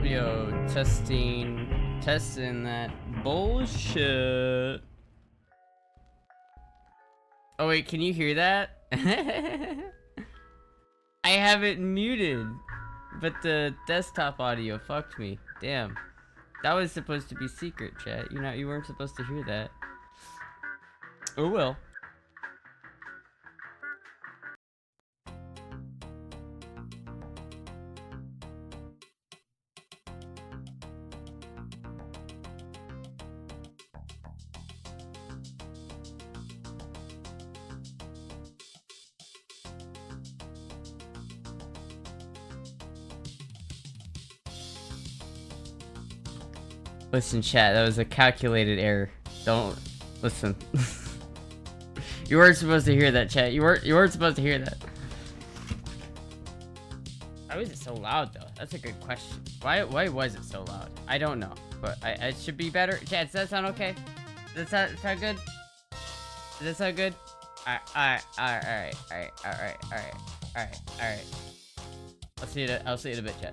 Yo, testing that bullshit. Oh wait, can you hear that? I have it muted, but the desktop audio fucked me. Damn. That was supposed to be secret, chat. You weren't supposed to hear that. Oh well. Listen, chat, that was a calculated error. Don't listen. You weren't supposed to hear that, chat. You weren't supposed to hear that. Why was it so loud though? That's a good question. Why was it so loud? I don't know, but it should be better. Chat, does that sound okay? Does that sound good? Does that sound good? Alright. I'll see you in a bit, chat.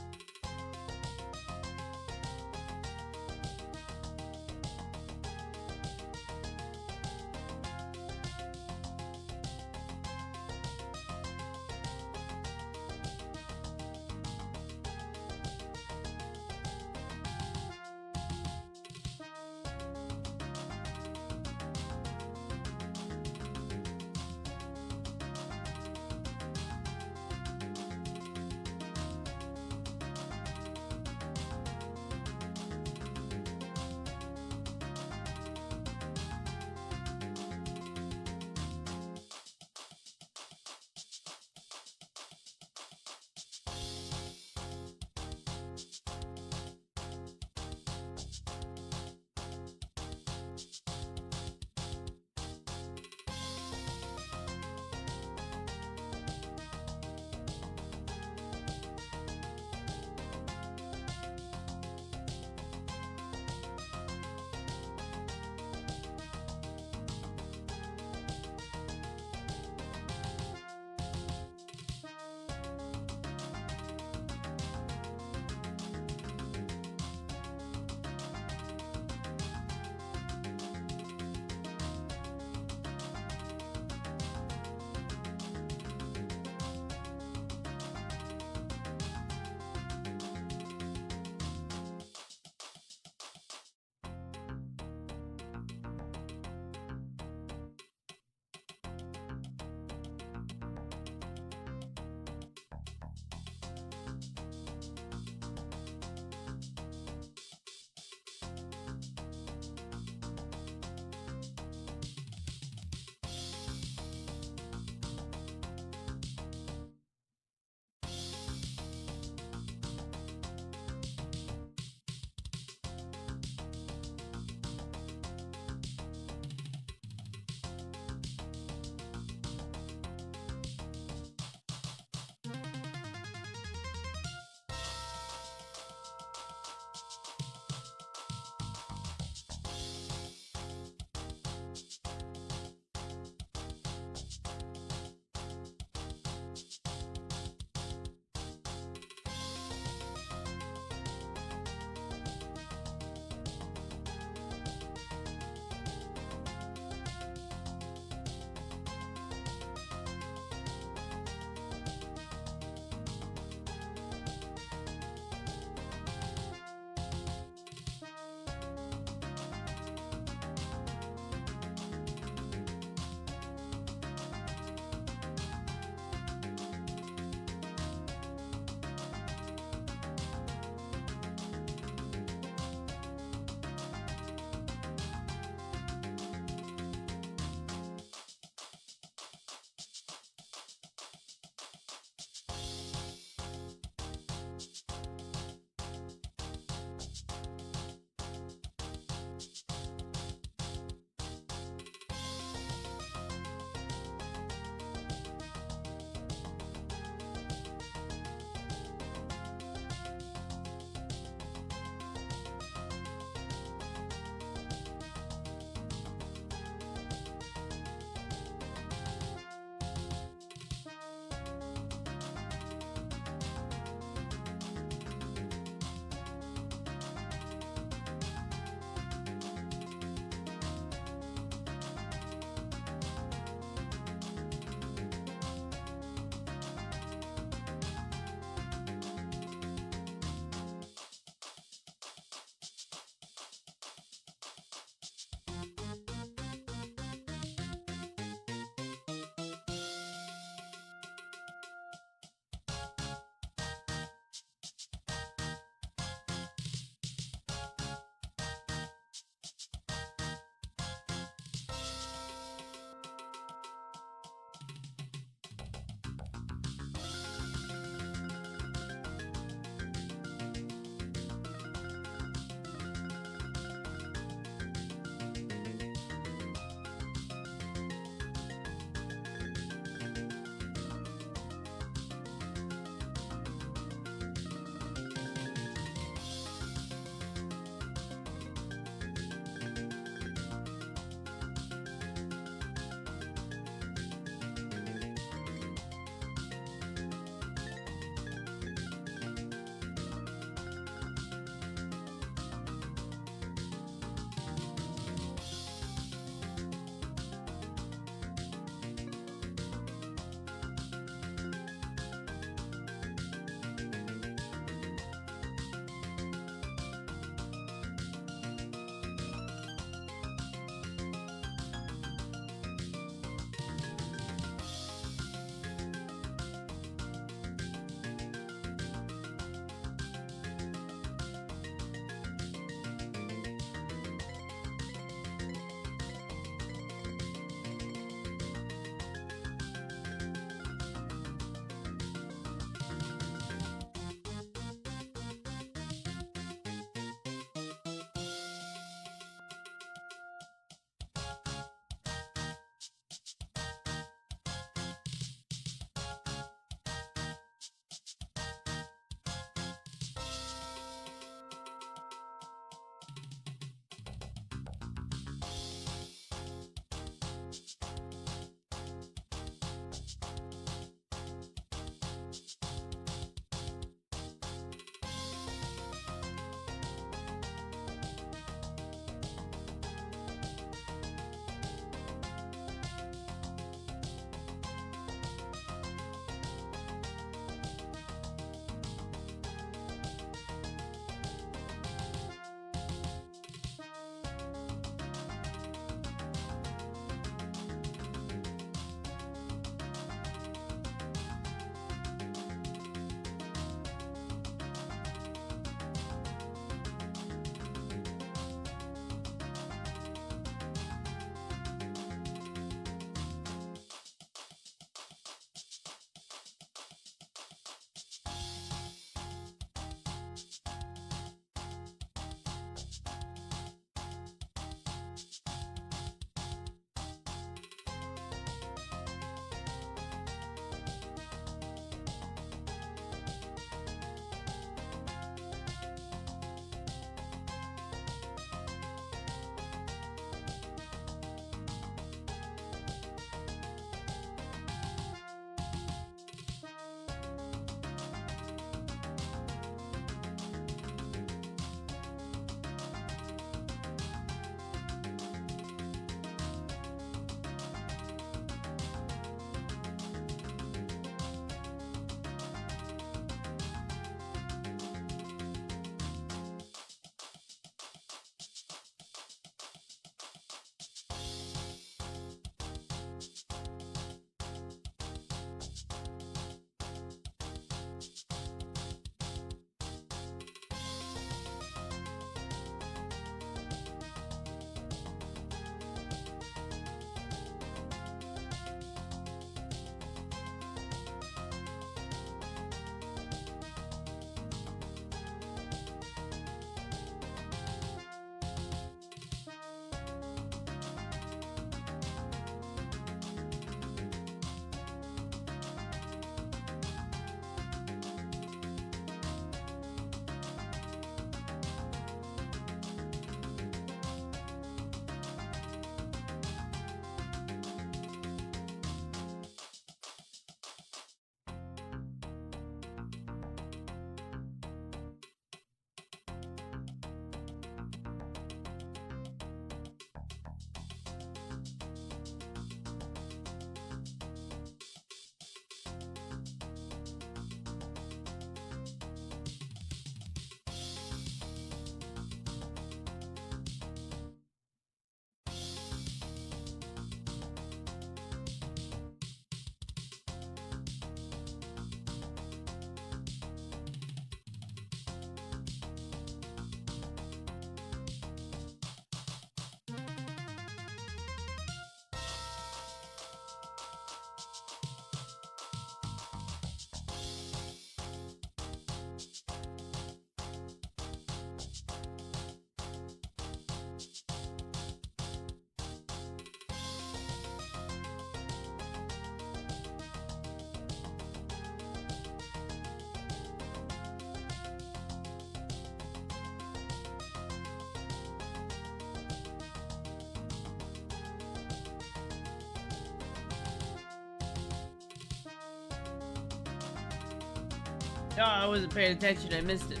No, I wasn't paying attention. I missed it.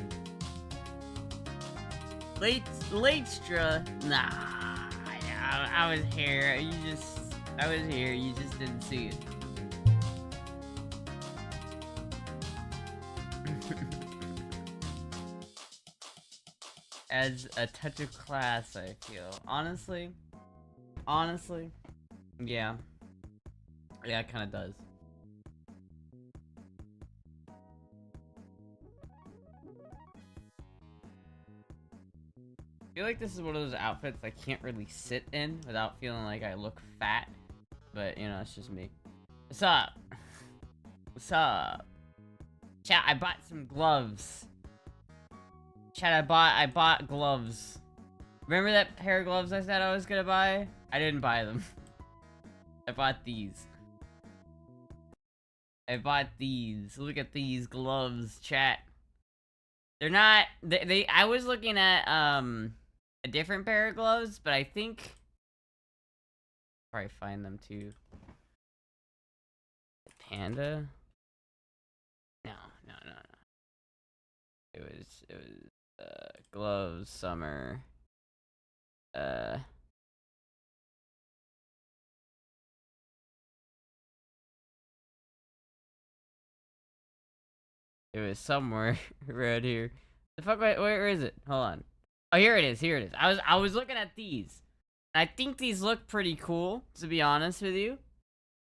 Late-stra? Nah. I was here. I was here. You just didn't see it. As a touch of class, I feel. Honestly, yeah. Yeah, it kind of does. I feel like this is one of those outfits I can't really sit in without feeling like I look fat. But, you know, it's just me. What's up? What's up? Chat, I bought some gloves. Chat, I bought gloves. Remember that pair of gloves I said I was gonna buy? I didn't buy them. I bought these. I bought these. Look at these gloves, chat. They're not... I was looking at, a different pair of gloves, but I think... Probably find them too. Panda? No. It was, gloves, summer. It was somewhere around here. The fuck, where is it? Hold on. Oh, here it is, I was looking at these. I think these look pretty cool, to be honest with you.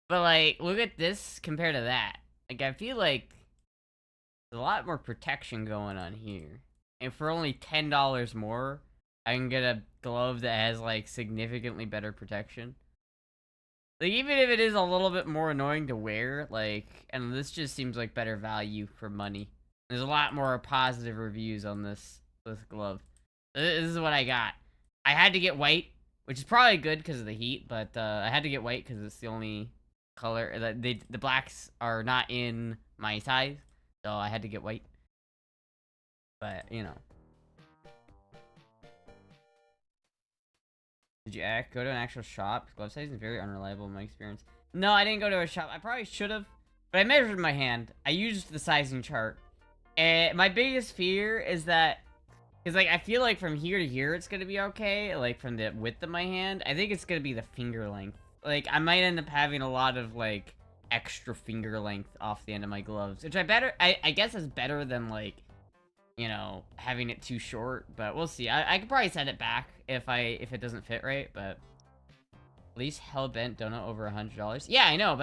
But, like, look at this compared to that. Like, I feel like there's a lot more protection going on here. And for only $10 more, I can get a glove that has, like, significantly better protection. Like, even if it is a little bit more annoying to wear, like, and this just seems like better value for money. There's a lot more positive reviews on this glove. This is what I got. I had to get white, which is probably good because of the heat, but I had to get white because it's the only color that the blacks are not in my size, so I had to get white. But you know, did you go to an actual shop? Glove size is very unreliable in my experience. No, I didn't go to a shop. I probably should have, but I measured my hand. I used the sizing chart, and my biggest fear is that. Because, like, I feel like from here to here, it's going to be okay. Like, from the width of my hand. I think it's going to be the finger length. Like, I might end up having a lot of, like, extra finger length off the end of my gloves. Which I guess is better than, like, you know, having it too short. But we'll see. I could probably send it back if it doesn't fit right. But at least Hellbent donut over $100. Yeah, I know.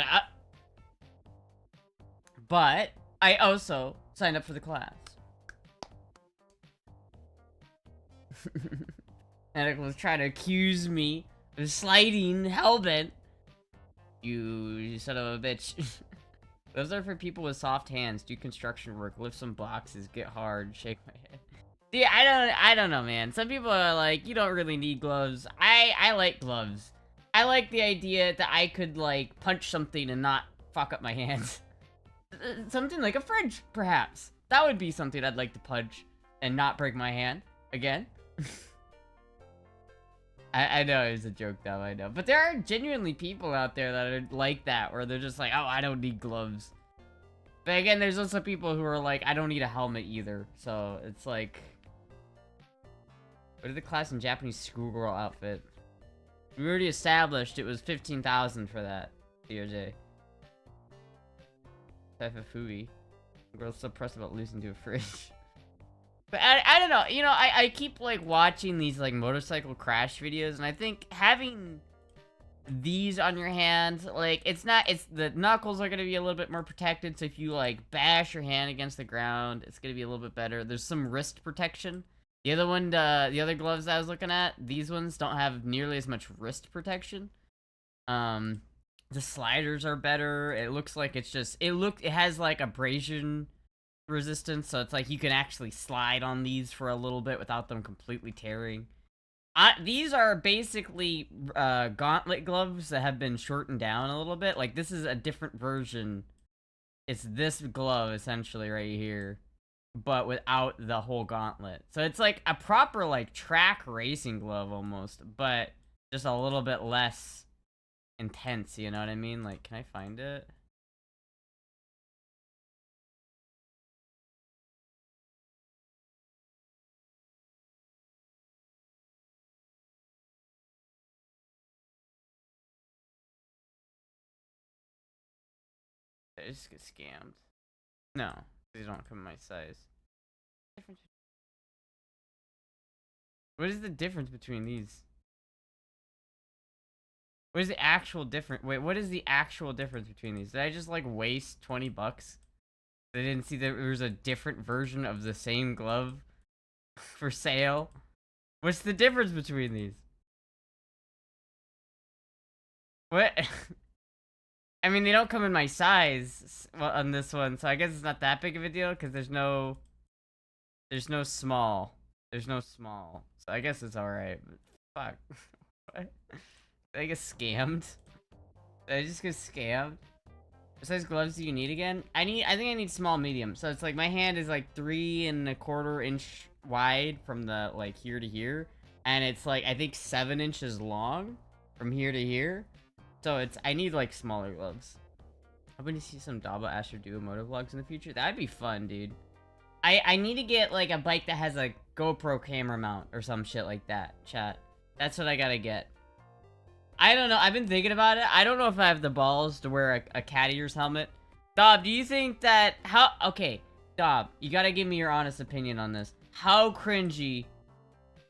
But I also signed up for the class. And it was trying to accuse me of sliding Hellbent. You son of a bitch. Those are for people with soft hands. Do construction work, lift some boxes, get hard, shake my head. See, I don't know, man. Some people are like, you don't really need gloves. I like gloves. I like the idea that I could, like, punch something and not fuck up my hands. Something like a fridge, perhaps. That would be something I'd like to punch and not break my hand again. I know it was a joke though, I know. But there are genuinely people out there that are like that, where they're just like, oh, I don't need gloves. But again, there's also people who are like, I don't need a helmet either. So, it's like... What is the class in Japanese schoolgirl outfit? We already established it was 15,000 for that, DOJ. Fefafui. Girl's so pressed about losing to a fridge. But I don't know, you know, I keep, like, watching these, like, motorcycle crash videos, and I think having these on your hands, like, the knuckles are gonna be a little bit more protected, so if you, like, bash your hand against the ground, it's gonna be a little bit better. There's some wrist protection. The other gloves I was looking at, these ones don't have nearly as much wrist protection. The sliders are better. It looks like it has, like, abrasion resistance, so it's like you can actually slide on these for a little bit without them completely tearing. These are basically gauntlet gloves that have been shortened down a little bit. Like, this is a different version. It's this glove essentially right here, but without the whole gauntlet. So it's like a proper, like, track racing glove almost, but just a little bit less intense, you know what I mean? Like, can I find it? I just get scammed. No, these don't come in my size. What is the difference between these? What is the actual difference? Wait, what is the actual difference between these? Did I just like waste 20 bucks? I didn't see that there was a different version of the same glove for sale. What's the difference between these? What? I mean, they don't come in my size on this one, so I guess it's not that big of a deal because there's no small. There's no small, so I guess it's all right. But fuck, what? Did I get scammed? Did I just get scammed? What size gloves do you need again? I think I need small medium. So it's like my hand is like 3¼ inch wide from the like here to here, and it's like I think 7 inches long from here to here. So I need like smaller gloves. Hoping to see some Daba Astra Duo moto vlogs in the future. That'd be fun, dude. I need to get like a bike that has a GoPro camera mount or some shit like that, chat. That's what I gotta get. I don't know. I've been thinking about it. I don't know if I have the balls to wear a cat ears helmet. Dob, do you think that... Okay, Dob, you gotta give me your honest opinion on this. How cringy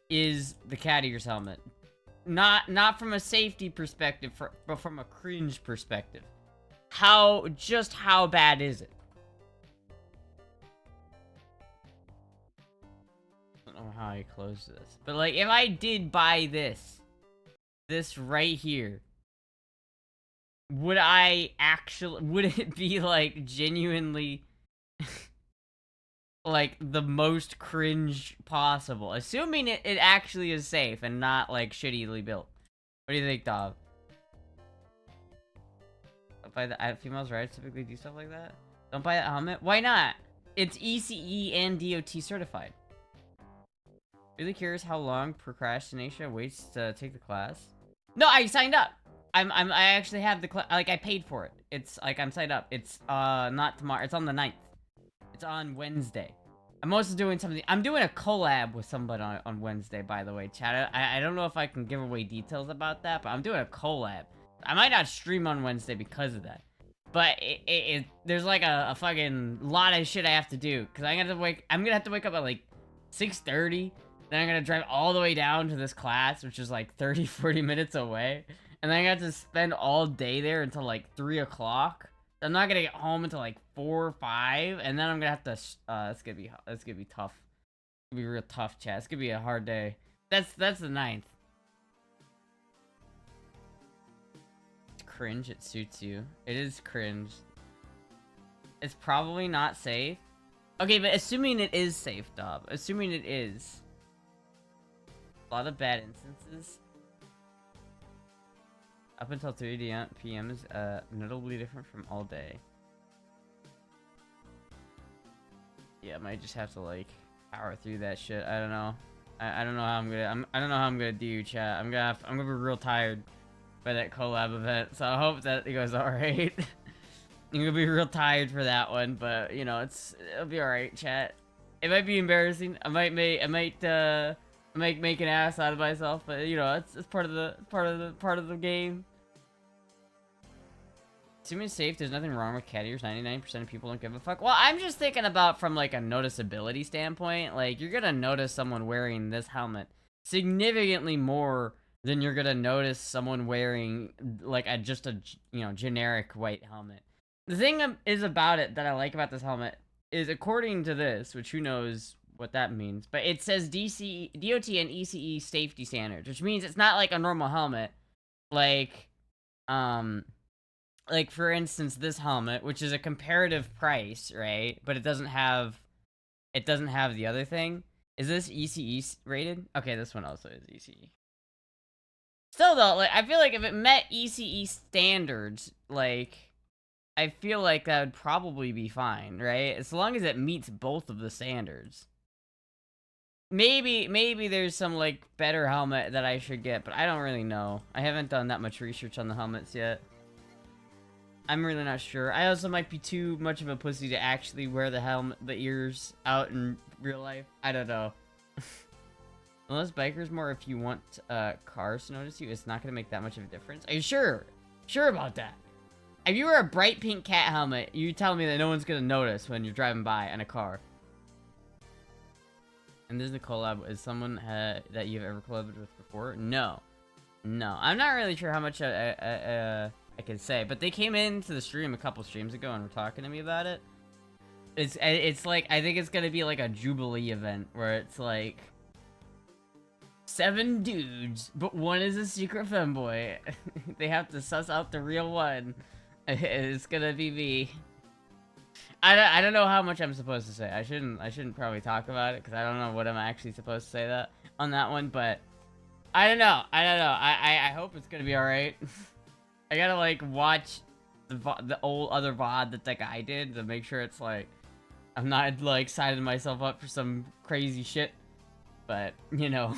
is the cat ears helmet? Not from a safety perspective, but from a cringe perspective. Just how bad is it? I don't know how I close this. But like, if I did buy this right here, would it be like genuinely like the most cringe possible, assuming it actually is safe and not like shittily built? What do you think, Dob? Don't buy the females rides typically do stuff like that. Don't buy that helmet. Why not? It's ECE and DOT certified. Really curious how long procrastination waits to take the class. No, I signed up. I actually have the class. Like, I paid for it. It's like I'm signed up. It's not tomorrow. It's on the 9th. It's on Wednesday. I'm also doing something. I'm doing a collab with somebody on Wednesday, by the way, chat. I don't know if I can give away details about that, but I'm doing a collab. I might not stream on Wednesday because of that. But there's like a fucking lot of shit I have to do. Because I'm gonna have to wake up at like 6:30. Then I'm gonna drive all the way down to this class, which is like 30-40 minutes away. And then I got to spend all day there until like 3 o'clock. I'm not gonna get home until like 4 or 5. And then I'm gonna have to, it's gonna be tough. It's gonna be real tough, chat. It's gonna be a hard day. That's the 9th. It's cringe, it suits you. It is cringe. It's probably not safe. Okay, but assuming it is safe, Dob. Assuming it is. A lot of bad instances. Up until 3 p.m. is notably different from all day. Yeah, I might just have to like power through that shit. I don't know. I don't know how I don't know how I'm gonna do, chat. I'm gonna be real tired by that collab event. So I hope that it goes alright. I'm gonna be real tired for that one, but you know, it'll be alright, chat. It might be embarrassing. I might make an ass out of myself, but you know, it's part of the game. Assuming it's safe, there's nothing wrong with cat ears. 99% of people don't give a fuck. Well, I'm just thinking about from like a noticeability standpoint. Like, you're gonna notice someone wearing this helmet significantly more than you're gonna notice someone wearing like just a generic white helmet. The thing is about it that I like about this helmet is, according to this, which who knows what that means, but it says DOT and ECE safety standards, which means it's not like a normal helmet. Like for instance, this helmet, which is a comparative price, right? But it doesn't have the other thing. Is this ECE rated? Okay, this one also is ECE. Still though, like, I feel like if it met ECE standards, like, I feel like that would probably be fine, right? As long as it meets both of the standards. Maybe there's some, like, better helmet that I should get, but I don't really know. I haven't done that much research on the helmets yet. I'm really not sure. I also might be too much of a pussy to actually wear the ears out in real life. I don't know. Unless bikers more, if you want cars to notice you, it's not gonna make that much of a difference. Are you sure? Sure about that? If you wear a bright pink cat helmet, you tell me that no one's gonna notice when you're driving by in a car. And there's a collab. Is someone that you've ever collabed with before? No. No. I'm not really sure how much I can say, but they came into the stream a couple streams ago and were talking to me about it. It's like, I think it's gonna be like a Jubilee event where it's like 7 dudes, but one is a secret femboy. They have to suss out the real one. It's gonna be me. I don't know how much I'm supposed to say. I shouldn't probably talk about it because I don't know what I'm actually supposed to say that on that one, but I don't know. I hope it's gonna be all right. I gotta like watch the old other VOD that that guy did to make sure it's like I'm not like signing myself up for some crazy shit. But you know,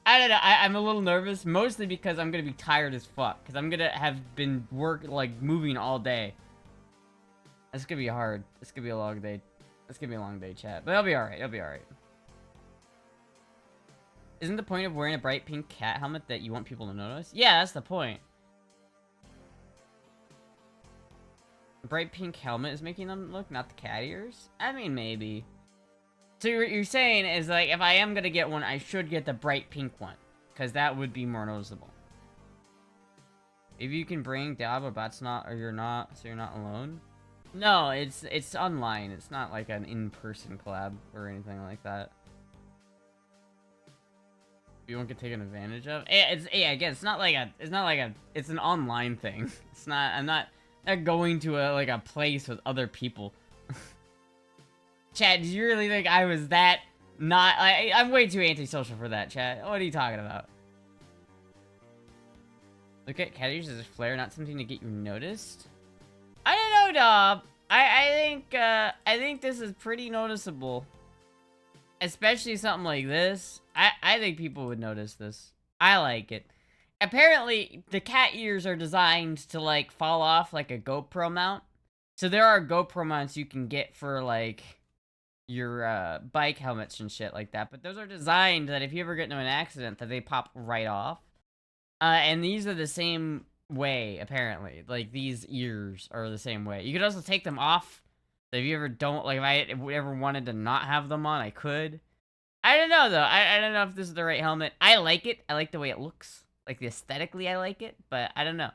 I don't know. I'm a little nervous, mostly because I'm gonna be tired as fuck because I'm gonna have been moving all day. It's gonna be hard. It's gonna be a long day. It's gonna be a long day, chat. But it'll be alright. It'll be alright. Isn't the point of wearing a bright pink cat helmet that you want people to notice? Yeah, that's the point. A bright pink helmet is making them look, not the cat ears? I mean, maybe. So what you're saying is, like, if I am gonna get one, I should get the bright pink one. Because that would be more noticeable. If you can bring Dab or Bats not, or you're not, so you're not alone? No, it's online. It's not like an in-person collab or anything like that. You won't get taken advantage of. Again, it's not like it's an online thing. It's not. I'm not going to a place with other people. Chat, did you really think I was that not? I'm way too antisocial for that, chat. What are you talking about? Look at cat ears as a flare, not something to get you noticed. I don't know, Dob. I think this is pretty noticeable. Especially something like this. I think people would notice this. I like it. Apparently, the cat ears are designed to, like, fall off like a GoPro mount. So there are GoPro mounts you can get for, like, your bike helmets and shit like that. But those are designed that if you ever get into an accident, that they pop right off. And these are the same way, apparently. Like, these ears are the same way. You could also take them off. So if you ever don't, like, if I ever wanted to not have them on, I could. I don't know, though. I don't know if this is the right helmet. I like it. I like the way it looks. Like, aesthetically, I like it. But I don't know.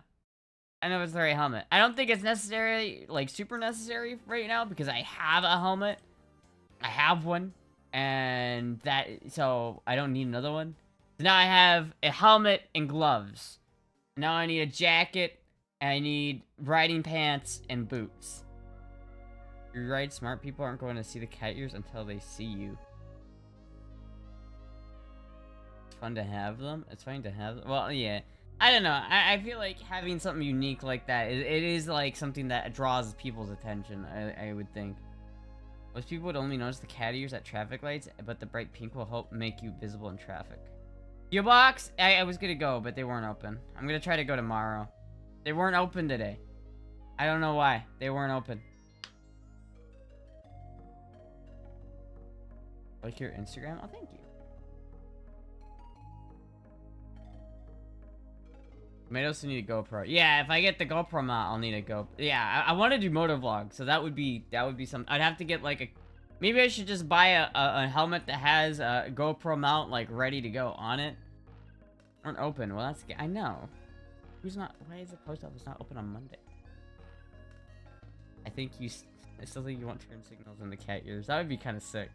I know it's the right helmet. I don't think it's necessary, like, super necessary right now. Because I have a helmet. I have one. And so I don't need another one. So now I have a helmet and gloves. Now I need a jacket. And I need riding pants and boots. You're right, smart people aren't going to see the cat ears until they see you. It's fun to have them. It's fun to have them. Well, yeah. I don't know. I feel like having something unique like that, it is like something that draws people's attention, I would think. Most people would only notice the cat ears at traffic lights, but the bright pink will help make you visible in traffic. U-Box, I was gonna go, but they weren't open. I'm gonna try to go tomorrow. They weren't open today. I don't know why. They weren't open. Like your Instagram? Oh, thank you. Might also need a GoPro. Yeah, if I get the GoPro mount, I'll need a GoPro. Yeah, I want to do motovlog, so that would be something. I'd have to get like a. Maybe I should just buy a helmet that has a GoPro mount like ready to go on it. Aren't open. Well, that's. I know. Who's not? Why is the post office not open on Monday? I think you. I still think you want turn signals in the cat ears. That would be kind of sick.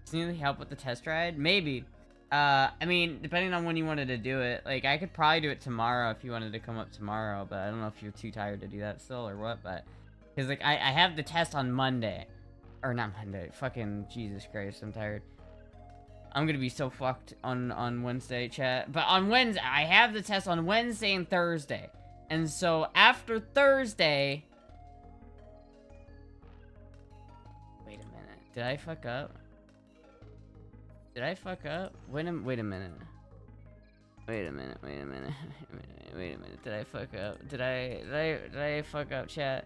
Does anything help with the test ride? Maybe. I mean, depending on when you wanted to do it. Like, I could probably do it tomorrow if you wanted to come up tomorrow, but I don't know if you're too tired to do that still or what, but... Because, like, I have the test on Monday. Or not Monday. Fucking Jesus Christ, I'm tired. I'm gonna be so fucked on Wednesday, chat. But on Wednesday, I have the test on Wednesday and Thursday. And so, after Thursday... Wait a minute. Did I fuck up? Did I fuck up? Wait a minute. Wait a minute. Wait a minute. Wait a minute. Did I fuck up? Did I fuck up, chat?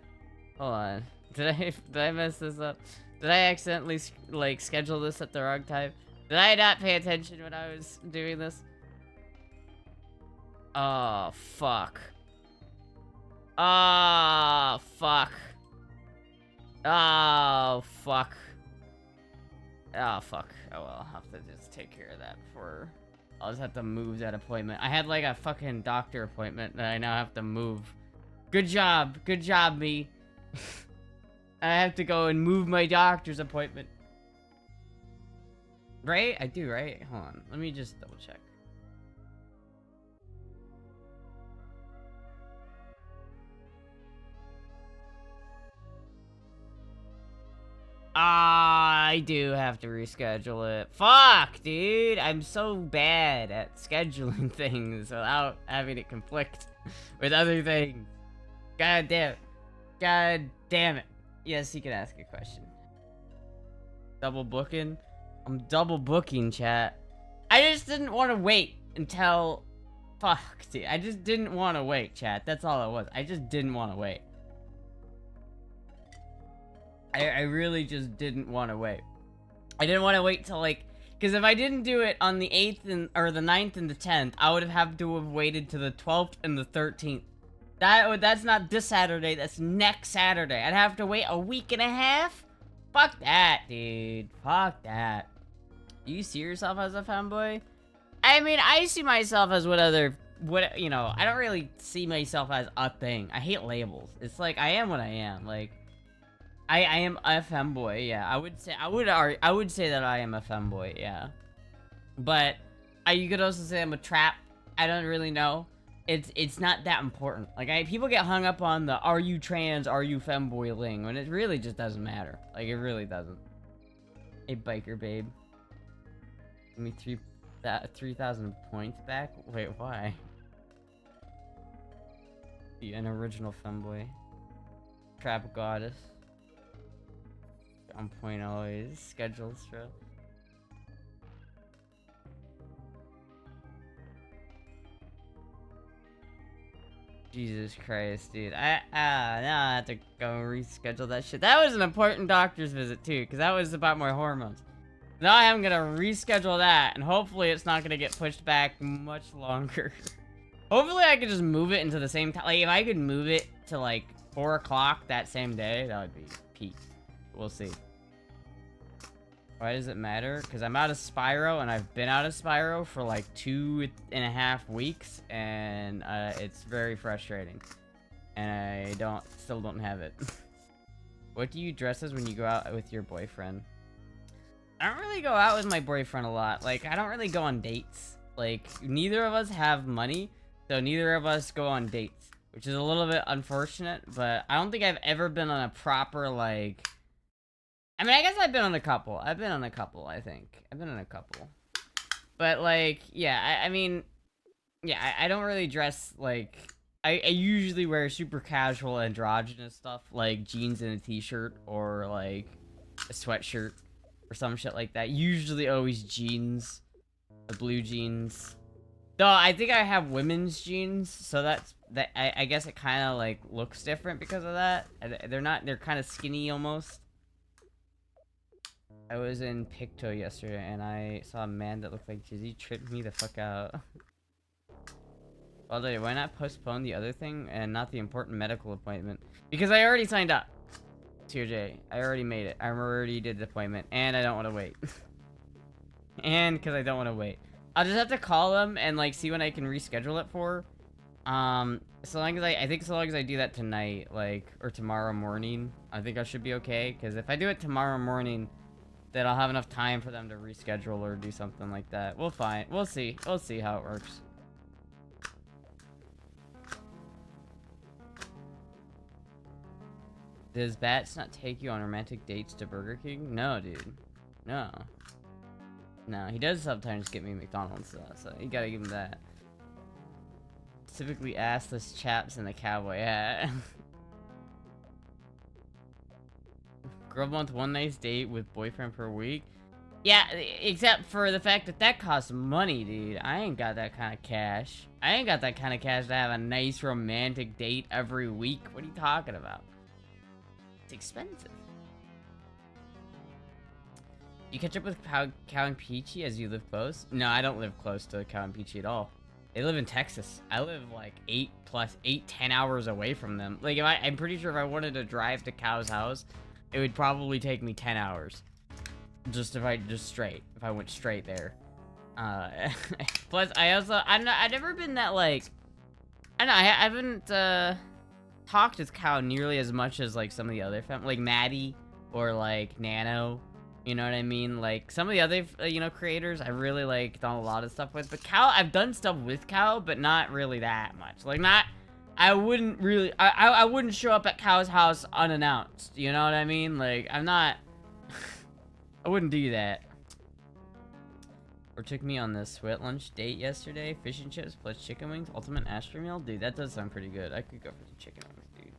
Hold on. Did I mess this up? Did I accidentally like schedule this at the wrong time? Did I not pay attention when I was doing this? Oh fuck. Oh, fuck. Oh, fuck. Oh, fuck. Oh, well, I'll have to just take care of that before... I'll just have to move that appointment. I had, like, a fucking doctor appointment that I now have to move. Good job. Good job, me. I have to go and move my doctor's appointment. Right? I do, right? Hold on. Let me just double check. I do have to reschedule it. Fuck, dude. I'm so bad at scheduling things without having it conflict with other things. God damn it. God damn it. Yes, you can ask a question. Double booking? I'm double booking, chat. I just didn't want to wait until... Fuck, dude. I just didn't want to wait, chat. That's all it was. I just didn't want to wait. I really just didn't want to wait. I didn't want to wait till, like... Because if I didn't do it on the 8th or the 9th and the 10th, I would have to have waited to the 12th and the 13th. That's not this Saturday, that's next Saturday. I'd have to wait a week and a half? Fuck that, dude. Fuck that. Do you see yourself as a femboy? I mean, I see myself as you know, I don't really see myself as a thing. I hate labels. It's like, I am what I am. Like, I am a femboy, yeah. I would say that I am a femboy, yeah. But, you could also say I'm a trap. I don't really know. It's not that important. Like, people get hung up on the are you trans, are you femboy-ling, when it really just doesn't matter. Like, it really doesn't. Hey, biker babe. Give me 3,000 points back? Wait, why? Be an original femboy. Trap goddess. On point always. Schedules, bro. Jesus Christ, dude. Now I have to go reschedule that shit. That was an important doctor's visit, too, because that was about my hormones. Now I am gonna reschedule that, and hopefully it's not gonna get pushed back much longer. Hopefully I could just move it into the same time. Like, if I could move it to, like, 4 o'clock that same day, that would be peak. We'll see. Why does it matter? Because I'm out of Spyro, and I've been out of Spyro for like 2.5 weeks, and it's very frustrating. And I still don't have it. What do you dress as when you go out with your boyfriend? I don't really go out with my boyfriend a lot. Like, I don't really go on dates. Like, neither of us have money, so neither of us go on dates, which is a little bit unfortunate, but I don't think I've ever been on a proper, like... I mean, I guess I've been on a couple. I think. I've been on a couple. But, like, yeah, I mean, yeah, I don't really dress, like, I usually wear super casual androgynous stuff, like jeans and a t-shirt, or, like, a sweatshirt, or some shit like that. Usually always jeans, the blue jeans. Though, I think I have women's jeans, so I guess it kind of, like, looks different because of that. They're kind of skinny, almost. I was in Picto yesterday, and I saw a man that looked like Jizzy tripped me the fuck out. Well, why not postpone the other thing and not the important medical appointment? Because I already signed up. TJ, I already made it. I already did the appointment, and I don't want to wait. And because I don't want to wait. I'll just have to call them and, like, see when I can reschedule it for. So long as I think so long as I do that tonight, like, or tomorrow morning, I think I should be okay. Because if I do it tomorrow morning, then I'll have enough time for them to reschedule or do something like that. We'll see. We'll see how it works. Does Bats not take you on romantic dates to Burger King? No, dude. No. No, he does sometimes get me McDonald's, though, so you gotta give him that. Typically assless chaps in a cowboy hat. Girl wants one nice date with boyfriend per week. Yeah, except for the fact that costs money, dude. I ain't got that kind of cash. I ain't got that kind of cash to have a nice romantic date every week. What are you talking about? It's expensive. You catch up with Cow and Peachy as you live close? No, I don't live close to Cow and Peachy at all. They live in Texas. I live like 10 hours away from them. Like I'm pretty sure if I wanted to drive to Cow's house, it would probably take me 10 hours. If I went straight there. Plus I've never been that like, I haven't talked with Cow nearly as much as like some of the other like Maddie or like Nano. You know what I mean? Like, some of the other, creators, I really, like, done a lot of stuff with. But Cal, I've done stuff with Cal, but not really that much. Like, I wouldn't really, I wouldn't show up at Cal's house unannounced. You know what I mean? Like, I'm not, I wouldn't do that. Or took me on this sweat lunch date yesterday. Fish and chips plus chicken wings. Ultimate Astra meal? Dude, that does sound pretty good. I could go for some chicken wings, dude.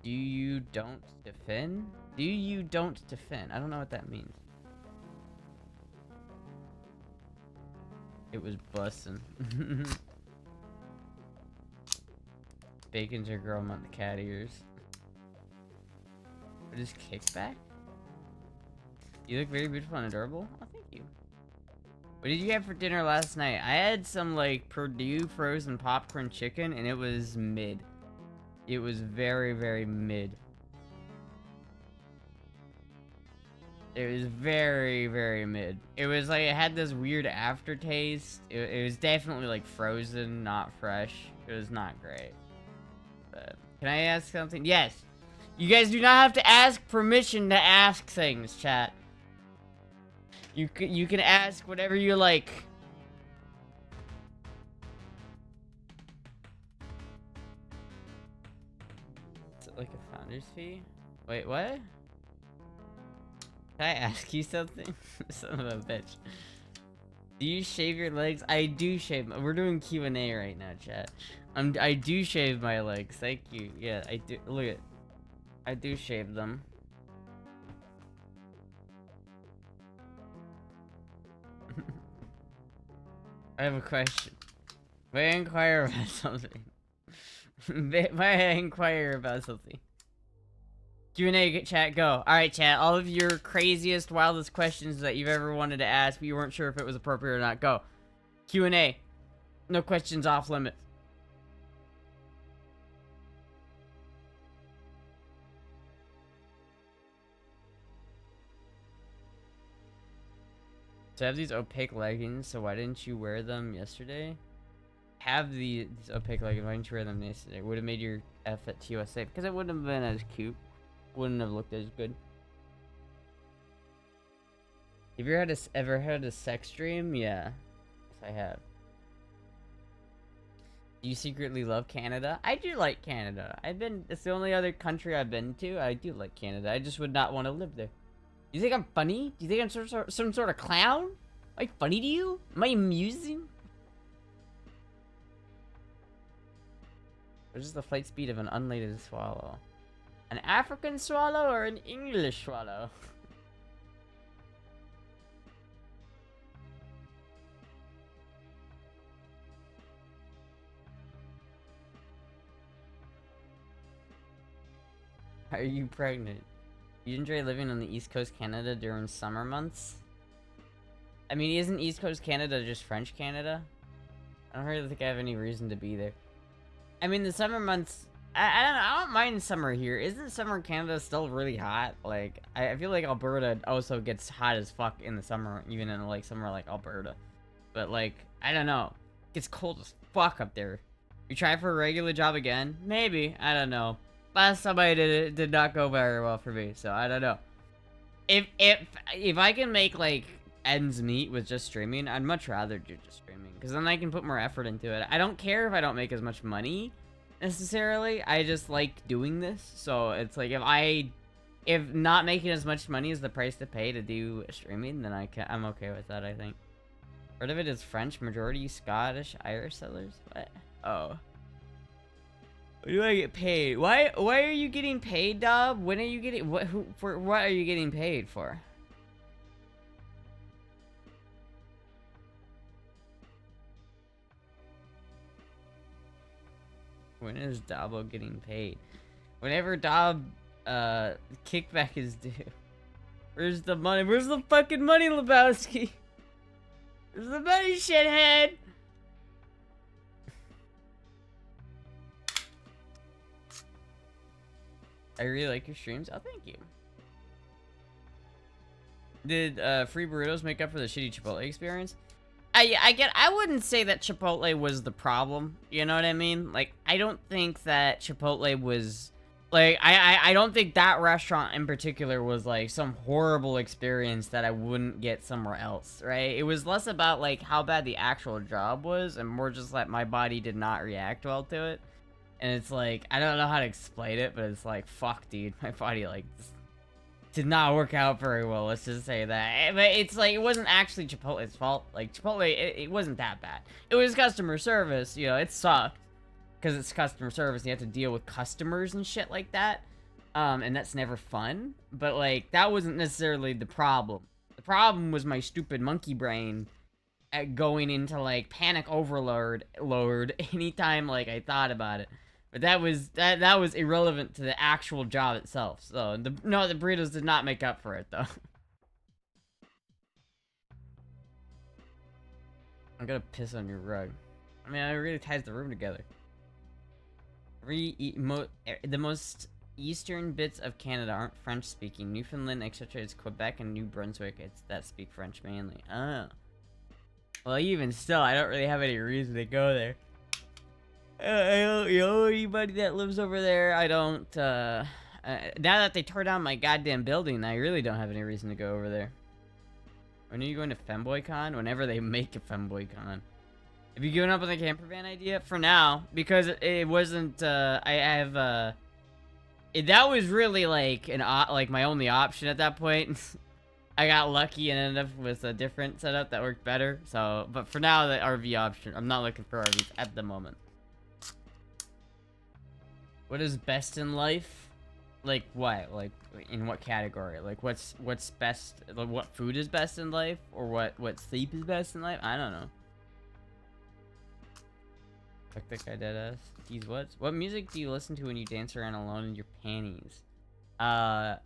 Do you don't defend? Do you don't defend? I don't know what that means. It was bussin'. Bacon's your girl among the cat ears. What is kickback? You look very beautiful and adorable. Oh, thank you. What did you have for dinner last night? I had some, like, Purdue frozen popcorn chicken, and it was mid. It was very, very mid. It was very, very mid. It was like, it had this weird aftertaste. It was definitely like frozen, not fresh. It was not great. But, can I ask something? Yes. You guys do not have to ask permission to ask things, chat. You can ask whatever you like. Is it like a founder's fee? Wait, what? Can I ask you something? Son of a bitch. Do you shave your legs? I do shave. We're doing Q&A right now, chat. I do shave my legs. Thank you. Yeah, I do. Look at. I do shave them. I have a question. May I inquire about something? May I inquire about something? Q&A, chat, go. Alright, chat, all of your craziest, wildest questions that you've ever wanted to ask, but you weren't sure if it was appropriate or not, go. Q&A. No questions off limits. So I have these opaque leggings, so why didn't you wear them yesterday? Have these opaque leggings, why didn't you wear them yesterday? Would have made your F at TUSA, because it wouldn't have been as cute. Wouldn't have looked as good. Have you ever had a sex dream? Yeah. Yes, I have. Do you secretly love Canada? I do like Canada. It's the only other country I've been to. I do like Canada. I just would not want to live there. Do you think I'm funny? Do you think I'm some sort of clown? Am I funny to you? Am I amusing? What is the flight speed of an unladen swallow? An African swallow or an English swallow? Are you pregnant? You enjoy living on the East Coast Canada during summer months? I mean, isn't East Coast Canada just French Canada? I don't really think I have any reason to be there. I mean, the summer months... I don't mind summer here. Isn't summer in Canada still really hot? Like, I feel like Alberta also gets hot as fuck in the summer, even in, like, somewhere like Alberta. But, like, I don't know. It gets cold as fuck up there. You try for a regular job again? Maybe. I don't know. Last time I did it did not go very well for me, so I don't know. If I can make, like, ends meet with just streaming, I'd much rather do just streaming. Because then I can put more effort into it. I don't care if I don't make as much money necessarily. I just like doing this, so it's like if not making as much money is the price to pay to do streaming, then I'm okay with that. I think part of it is French, majority Scottish, Irish settlers. What? Oh, when do I get paid? Why are you getting paid, Dob? When are you getting what are you getting paid for? When is Dobbo getting paid? Whenever Dob, kickback is due. Where's the money? Where's the fucking money, Lebowski? Where's the money, shithead? I really like your streams. Oh, thank you. Did free burritos make up for the shitty Chipotle experience? I wouldn't say that Chipotle was the problem. You know what I mean? Like, I don't think that Chipotle was... Like, I don't think that restaurant in particular was, like, some horrible experience that I wouldn't get somewhere else, right? It was less about, like, how bad the actual job was, and more just that my body did not react well to it. And it's like, I don't know how to explain it, but it's like, fuck, dude. My body, like, just did not work out very well, let's just say that. But it's like, it wasn't actually Chipotle's fault. Like, Chipotle, it wasn't that bad. It was customer service, you know, it sucked. Because it's customer service, you have to deal with customers and shit like that. And that's never fun. But, like, that wasn't necessarily the problem. The problem was my stupid monkey brain at going into, like, panic overload anytime, like, I thought about it. But that was irrelevant to the actual job itself. So, no, the burritos did not make up for it, though. I'm gonna piss on your rug. I mean, it really ties the room together. The most eastern bits of Canada aren't French-speaking. Newfoundland, etc. is Quebec and New Brunswick. It's that speak French mainly. Oh. Well, even still, I don't really have any reason to go there. I don't know anybody that lives over there. I don't, now that they tore down my goddamn building, I really don't have any reason to go over there. When are you going to FemboyCon? Whenever they make a FemboyCon. Have you given up on the camper van idea? For now, because it wasn't, that was really, like, my only option at that point. I got lucky and ended up with a different setup that worked better, so, but for now, the RV option, I'm not looking for RVs at the moment. What is best in life? Like, what? Like, in what category? Like, what's best, like, what food is best in life? Or what sleep is best in life? I don't know. Fuck that guy deadass. Geez, what music do you listen to when you dance around alone in your panties? I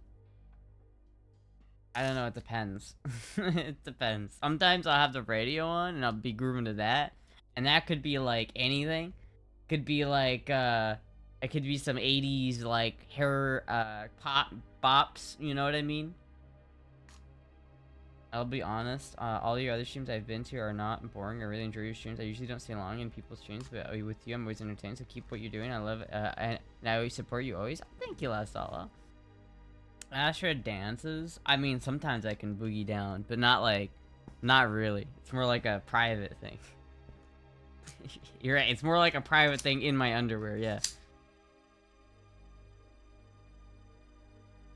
don't know, it depends. It depends. Sometimes I'll have the radio on and I'll be grooving to that. And that could be like anything. Could be like, it could be some 80s like hair pop bops, you know what I mean? I'll be honest, all your other streams I've been to are not boring. I really enjoy your streams. I usually don't stay long in people's streams, but with you, I'm always entertained, so keep what you're doing. I love it, and I always support you always. Thank you, Lastala. Astra dances? I mean, sometimes I can boogie down, but not really. It's more like a private thing. You're right, it's more like a private thing in my underwear, yeah.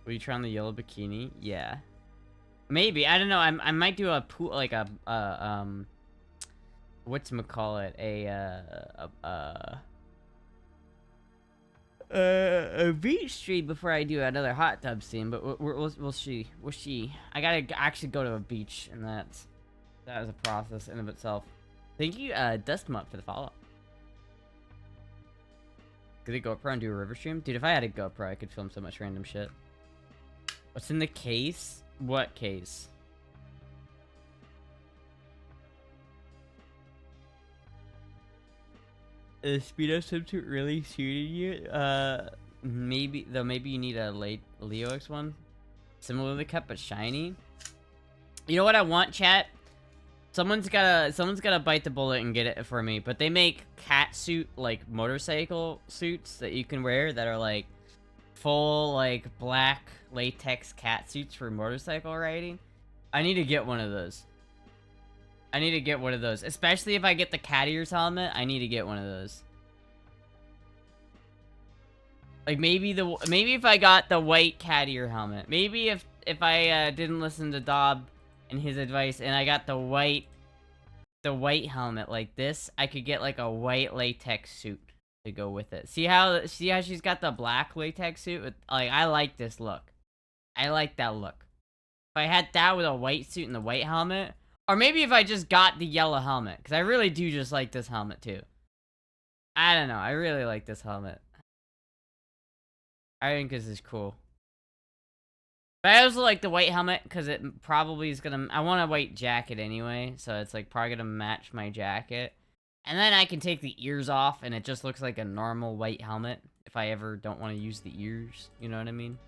Will you try on the yellow bikini? Yeah. Maybe, I don't know, I might do a pool, like a, whatchamacallit, a beach stream before I do another hot tub scene, but we'll see, I gotta actually go to a beach, and that is a process in of itself. Thank you, Dustmutt, for the follow-up. Could I GoPro and do a river stream? Dude, if I had a GoPro, I could film so much random shit. What's in the case? What case? The Speedo swimsuit really suited you? Maybe, though maybe you need a late Leo X one. Similarly cut, but shiny. You know what I want, chat? Someone's gotta bite the bullet and get it for me, but they make cat suit, like, motorcycle suits that you can wear that are, like, full, like, black latex cat suits for motorcycle riding. I need to get one of those. I need to get one of those. Especially if I get the cat ears helmet, I need to get one of those. Like, maybe if I got the white cat ear helmet. Maybe if I didn't listen to Dob and his advice and I got the white helmet like this, I could get, like, a white latex suit to go with it. See how she's got the black latex suit? With, like, I like this look. I like that look. If I had that with a white suit and the white helmet, or maybe if I just got the yellow helmet, because I really do just like this helmet too. I don't know, I really like this helmet. I think this is cool. But I also like the white helmet because it probably is gonna, I want a white jacket anyway, so it's like probably gonna match my jacket. And then I can take the ears off and it just looks like a normal white helmet. if I ever don't want to use the ears. You know what I mean?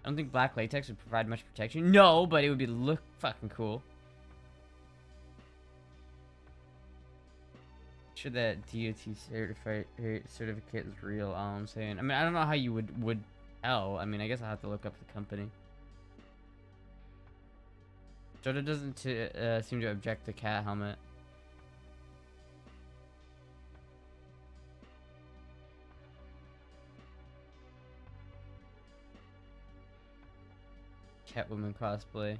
I don't think black latex would provide much protection. No, but it would look fucking cool. Sure that DOT certificate is real. All I'm saying. I mean, I don't know how you would tell. I mean, I guess I'll have to look up the company. Jota doesn't seem to object to cat helmet. Catwoman cosplay.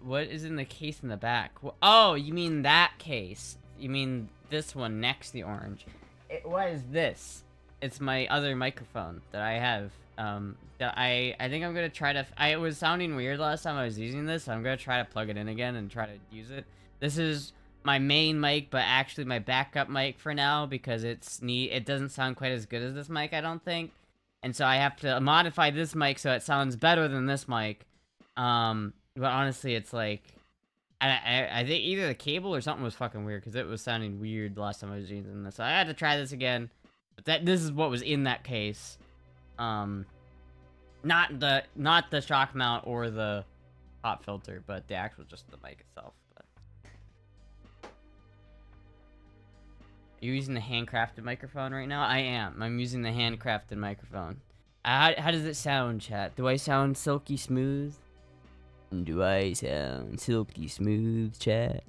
What is in the case in the back? Oh, you mean that case? You mean this one next to the orange? What is this? It's my other microphone that I have. That I think I'm gonna try to. It was sounding weird last time I was using this, so I'm gonna try to plug it in again and try to use it. This is my main mic, but actually my backup mic for now because it doesn't sound quite as good as this mic, I don't think, and so I have to modify this mic so it sounds better than this mic. But honestly, it's like, I think either the cable or something was fucking weird because it was sounding weird last time I was using this. So I had to try this again. But this is what was in that case. Not the shock mount or the pop filter, but the actual just the mic itself. But. Are you using the handcrafted microphone right now? I am. I'm using the handcrafted microphone. How does it sound, chat? Do I sound silky smooth? Do I sound silky smooth, chat?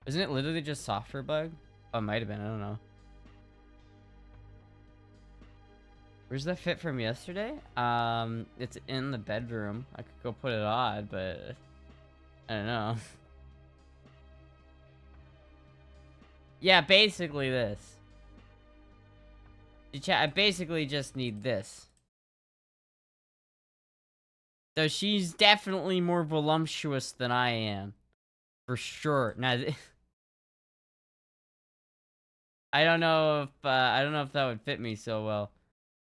Isn't it literally just software bug? Oh, it might have been. I don't know. Where's the fit from yesterday? It's in the bedroom. I could go put it on, but I don't know. Yeah, basically this. Chat, I basically just need this. So she's definitely more voluptuous than I am. For sure. Now, I don't know if that would fit me so well.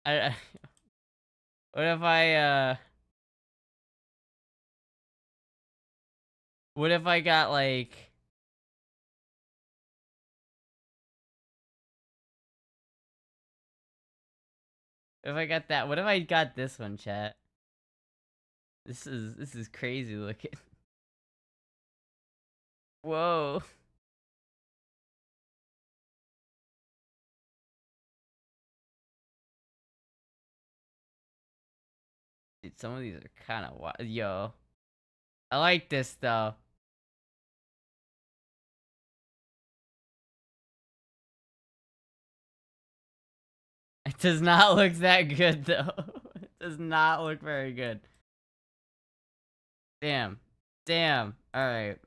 What if I got like if I got that? What if I got this one, chat? This is crazy looking. Whoa. Dude, some of these are kind of wild. Yo. I like this though. It does not look that good though. It does not look very good. Damn. Damn. Alright.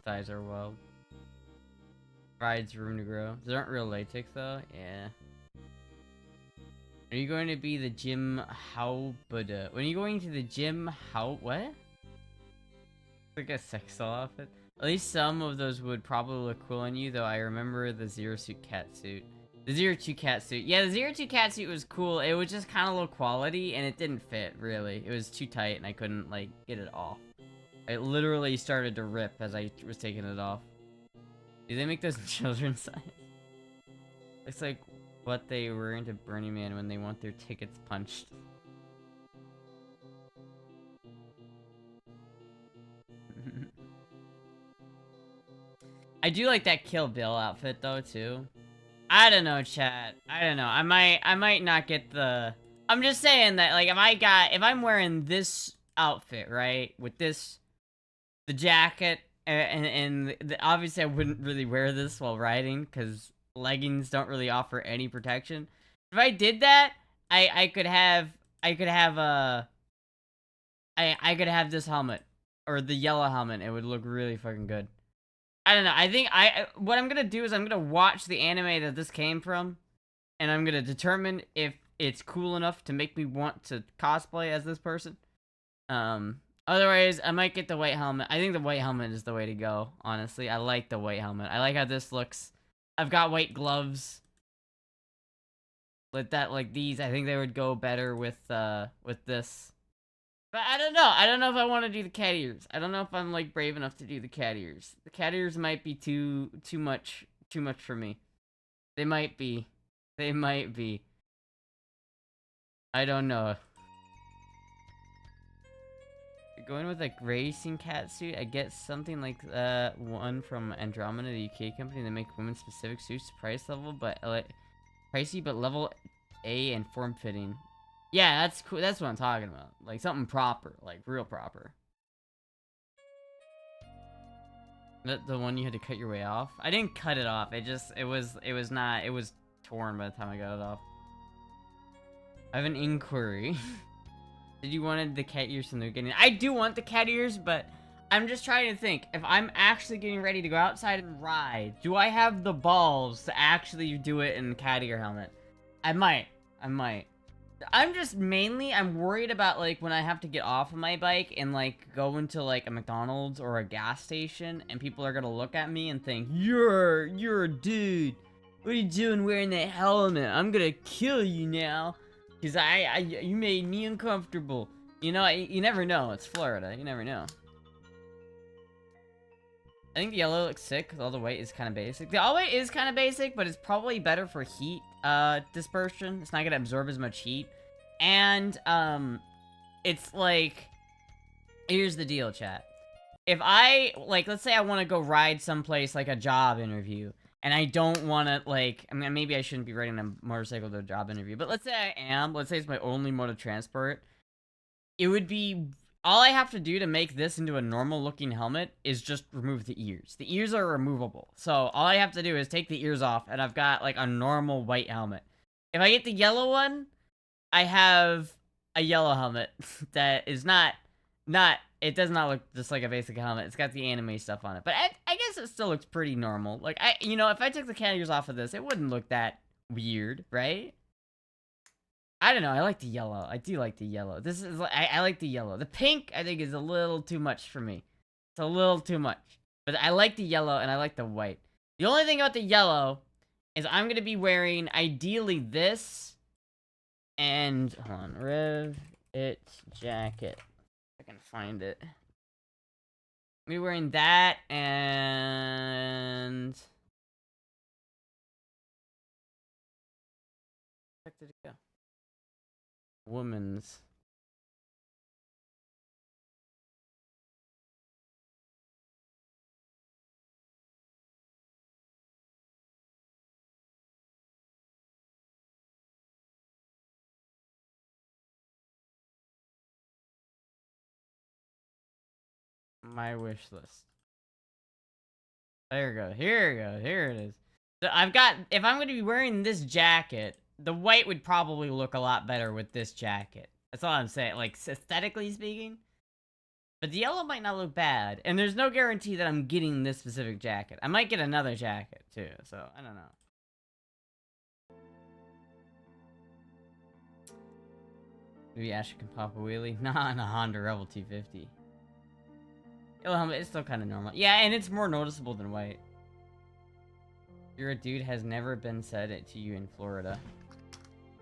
Thighs are wild. Provides room to grow. These aren't real latex though. Yeah. Are you going to be the gym? How? But when are you going to the gym? How? What? Like a sex doll outfit. At least some of those would probably look cool on you, though. I remember the Zero Suit cat suit. The Zero 2 cat suit. Yeah, the Zero 2 cat suit was cool. It was just kind of low quality, and it didn't fit really. It was too tight, and I couldn't like get it off. It literally started to rip as I was taking it off. Do they make those in children's size? Looks like what they were into Burning Man when they want their tickets punched. I do like that Kill Bill outfit though too. I don't know, chat. I don't know. I might not get the. I'm just saying that like if I'm wearing this outfit right with this, the jacket and obviously I wouldn't really wear this while riding because leggings don't really offer any protection. If I did that, I could have this helmet or the yellow helmet. It would look really fucking good. I don't know. I think what I'm gonna do is I'm gonna watch the anime that this came from, and I'm gonna determine if it's cool enough to make me want to cosplay as this person. Otherwise, I might get the white helmet. I think the white helmet is the way to go. Honestly, I like the white helmet. I like how this looks I've got white gloves. Like these, I think they would go better with this. But I don't know. I don't know if I want to do the cat ears. I don't know if I'm like brave enough to do the cat ears. The cat ears might be too much for me. They might be. They might be. I don't know. Going with a racing cat suit, I get something like one from Andromeda, the UK company. They make women specific suits, price level, but pricey, but level A and form fitting. Yeah, that's cool. That's what I'm talking about. Like something proper, like real proper. That the one you had to cut your way off? I didn't cut it off. It was torn by the time I got it off. I have an inquiry. Did you wanted the cat ears from the beginning? I do want the cat ears, but I'm just trying to think. If I'm actually getting ready to go outside and ride, do I have the balls to actually do it in the cat ear helmet? I might. I'm just mainly, I'm worried about, like, when I have to get off of my bike and, like, go into, like, a McDonald's or a gas station, and people are gonna look at me and think, you're a dude. What are you doing wearing that helmet? I'm gonna kill you now. Because you made me uncomfortable. You know, you never know. It's Florida. You never know. I think the yellow looks sick because all the white is kind of basic. The all white is kind of basic, but it's probably better for heat dispersion. It's not going to absorb as much heat. And, it's like... Here's the deal, chat. If I, like, let's say I want to go ride someplace, like a job interview. And I don't want to, like, I mean, maybe I shouldn't be riding a motorcycle to a job interview. But let's say I am. Let's say it's my only mode of transport. It would be... All I have to do to make this into a normal-looking helmet is just remove the ears. The ears are removable. So all I have to do is take the ears off, and I've got, like, a normal white helmet. If I get the yellow one, I have a yellow helmet that is not... It does not look just like a basic helmet. It's got the anime stuff on it. But I guess it still looks pretty normal. Like, you know, if I took the cat ears off of this, it wouldn't look that weird, right? I don't know. I like the yellow. I do like the yellow. This is, I like the yellow. The pink, I think, is a little too much for me. It's a little too much. But I like the yellow, and I like the white. The only thing about the yellow is I'm going to be wearing, ideally, this. And, hold on. Rev it jacket. I can find it. Me wearing that and where did it go? Woman's. My wish list. There we go. Here we go. Here it is. So I've got, if I'm going to be wearing this jacket, the white would probably look a lot better with this jacket. That's all I'm saying. Like, aesthetically speaking. But the yellow might not look bad. And there's no guarantee that I'm getting this specific jacket. I might get another jacket, too. So, I don't know. Maybe Astra can pop a wheelie? Not in a Honda Rebel 250. Yellow helmet is still kind of normal. Yeah, and it's more noticeable than white. You're a dude has never been said it to you in Florida.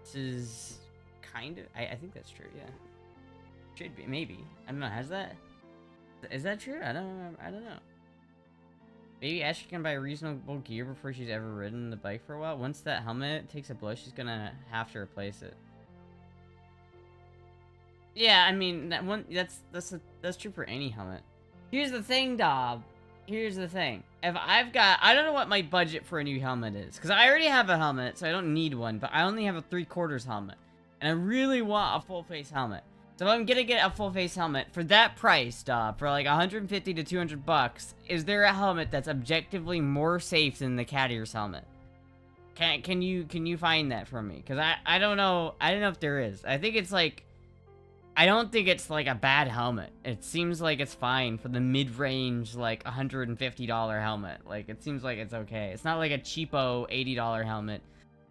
This is kind of... I think that's true, yeah. Should be, maybe. I don't know, has that... Is that true? I don't know. Maybe Ashley can buy reasonable gear before she's ever ridden the bike for a while. Once that helmet takes a blow, she's gonna have to replace it. Yeah, I mean, that's true for any helmet. Here's the thing, Dob. Here's the thing. If I've got... I don't know what my budget for a new helmet is. Because I already have a helmet, so I don't need one. But I only have a 3/4 helmet. And I really want a full-face helmet. So if I'm gonna get a full-face helmet, for that price, Dob, for like 150 to 200 bucks, is there a helmet that's objectively more safe than the cat ears helmet? Can you find that for me? Because I don't know. I don't know if there is. I think it's like... I don't think it's, like, a bad helmet. It seems like it's fine for the mid-range, like, $150 helmet. Like, it seems like it's okay. It's not like a cheapo $80 helmet.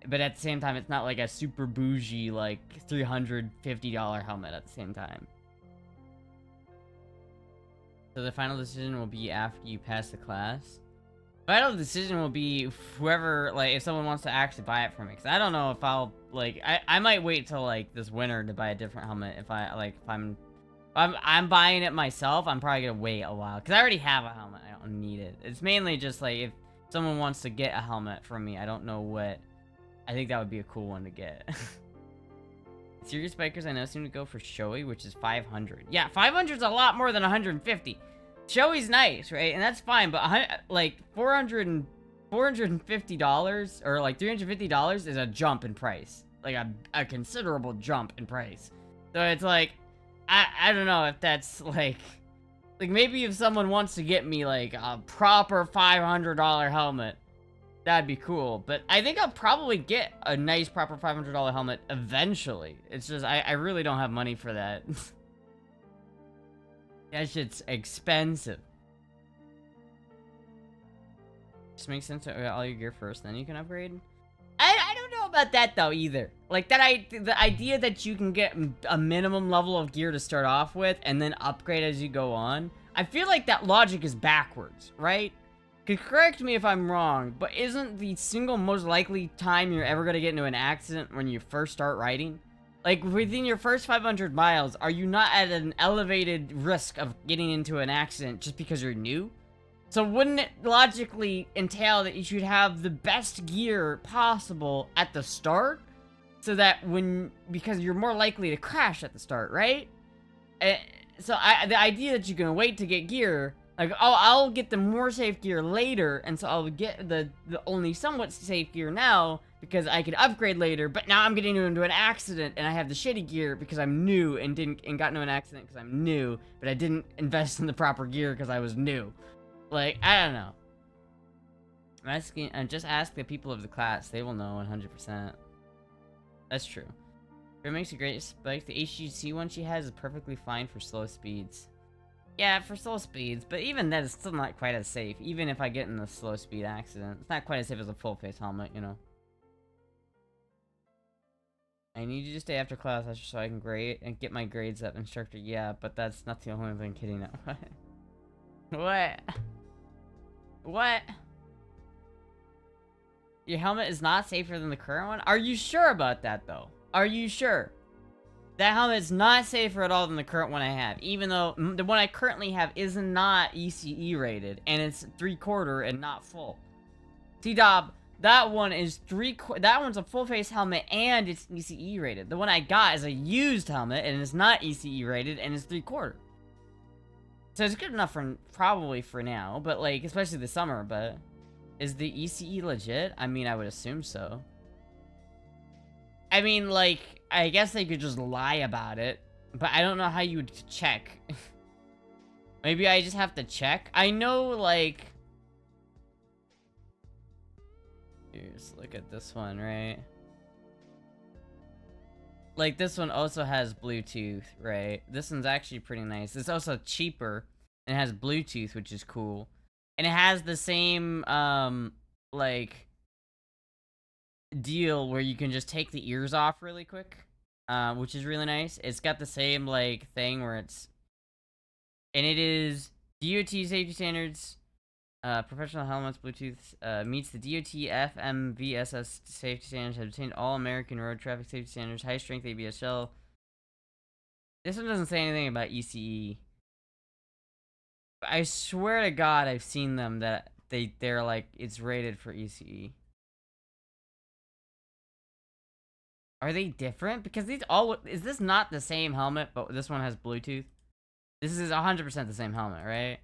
But at the same time, it's not like a super bougie, like, $350 helmet at the same time. So the final decision will be after you pass the class. Final decision will be whoever, like, if someone wants to actually buy it for me. Because I don't know if I'll, like, I might wait till, like, this winter to buy a different helmet. If I, like, if I'm buying it myself, I'm probably gonna wait a while. Because I already have a helmet. I don't need it. It's mainly just, like, if someone wants to get a helmet from me, I don't know what. I think that would be a cool one to get. Serious bikers I know seem to go for Shoei, which is 500. Yeah, 500 is a lot more than 150. Shoei's nice, right? And that's fine, but like $450 or like $350 is a jump in price. Like a considerable jump in price. So it's like, I don't know if that's like maybe if someone wants to get me like a proper $500 helmet, that'd be cool. But I think I'll probably get a nice proper $500 helmet eventually. It's just, I really don't have money for that. That shit's expensive. Just makes sense to get all your gear first, then you can upgrade. I don't know about that though either. Like the idea that you can get a minimum level of gear to start off with and then upgrade as you go on. I feel like that logic is backwards, right? Correct me if I'm wrong, but isn't the single most likely time you're ever gonna get into an accident when you first start riding? Like, within your first 500 miles, are you not at an elevated risk of getting into an accident just because you're new? So wouldn't it logically entail that you should have the best gear possible at the start? So that because you're more likely to crash at the start, right? So the idea that you're gonna wait to get gear, like, oh, I'll get the more safe gear later, and so I'll get the only somewhat safe gear now, because I could upgrade later, but now I'm getting into an accident, and I have the shitty gear because I'm new, and got into an accident because I'm new, but I didn't invest in the proper gear because I was new. Like, I don't know. Just ask the people of the class, they will know 100%. That's true. It makes a great bike. The HGC one she has is perfectly fine for slow speeds. Yeah, for slow speeds, but even that is still not quite as safe. Even if I get in a slow speed accident, it's not quite as safe as a full face helmet, you know. I need you to stay after class so I can grade and get my grades up, instructor. Yeah, but that's not the only thing kidding now. What? What? Your helmet is not safer than the current one? Are you sure about that, though? Are you sure? That helmet is not safer at all than the current one I have, even though the one I currently have is not ECE rated, and it's 3/4 and not full. T-Dob, that one is that one's a full face helmet and it's ECE rated. The one I got is a used helmet and it's not ECE rated and it's 3/4. So it's good enough for probably for now, but like especially this summer. But is the ECE legit? I mean, I would assume so. I mean, like, I guess they could just lie about it, but I don't know how you would check. Maybe I just have to check. I know, like, here's look at this one, right? Like, this one also has Bluetooth, right? This one's actually pretty nice. It's also cheaper and it has Bluetooth, which is cool. And it has the same, like, deal where you can just take the ears off really quick, which is really nice. It's got the same, like, thing where it's... And it is DOT safety standards, professional helmets, Bluetooth, meets the DOT FMVSS safety standards, have obtained all American road traffic safety standards, high strength ABS shell. This one doesn't say anything about ECE. But I swear to God I've seen them that they're like, it's rated for ECE. Are they different? Because these all... Is this not the same helmet, but this one has Bluetooth? This is 100% the same helmet, right?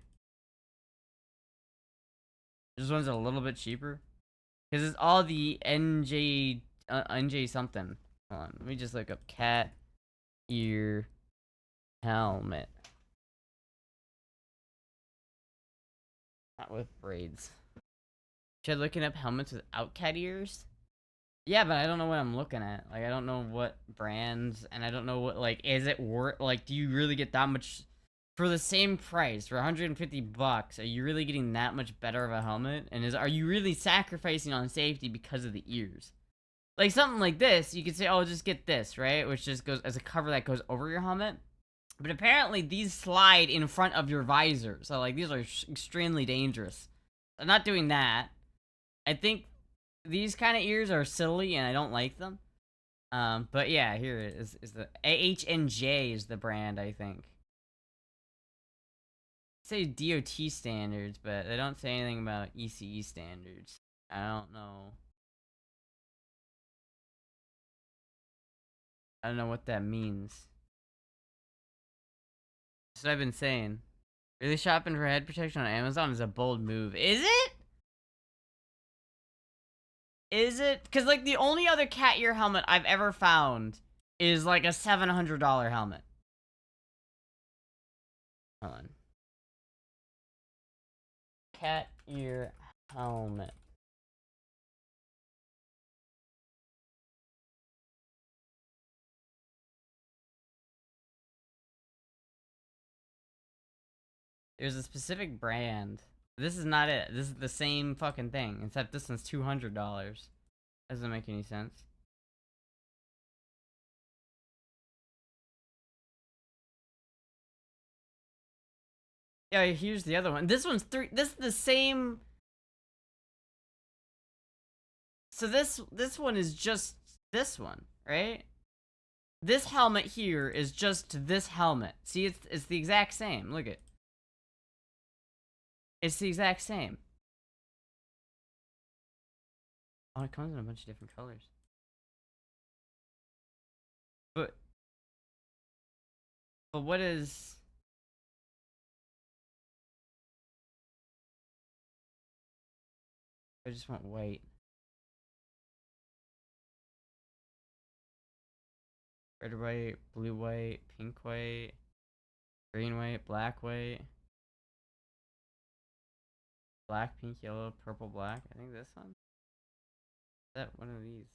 This one's a little bit cheaper. Because it's all the NJ something. Hold on, let me just look up cat ear helmet. Not with braids. Should I looking up helmets without cat ears? Yeah, but I don't know what I'm looking at. Like, I don't know what brands, and I don't know what, like, is it worth, like, do you really get that much, for the same price, for 150 bucks, are you really getting that much better of a helmet? And are you really sacrificing on safety because of the ears? Like, something like this, you could say, oh, just get this, right? Which just goes as a cover that goes over your helmet. But apparently, these slide in front of your visor, so, like, these are extremely dangerous. I'm not doing that. I think these kind of ears are silly and I don't like them. But yeah, here it is the AHNJ is the brand, I think. Say DOT standards, but they don't say anything about ECE standards. I don't know. I don't know what that means. That's what I've been saying. Really shopping for head protection on Amazon is a bold move. Is it? Is it? Because, like, the only other cat ear helmet I've ever found is, like, a $700 helmet. Hold on. Cat ear helmet. There's a specific brand. This is not it. This is the same fucking thing, except this one's $200. Doesn't make any sense. Yeah, here's the other one. This one's three. This is the same. So this one is just this one, right? This helmet here is just this helmet. See, it's the exact same. Look at. It's the exact same. Oh, it comes in a bunch of different colors. But what is? I just want white. Red, white, blue, white, pink, white, green, white, black, white. Black, pink, yellow, purple, black. I think this one. Is that one of these?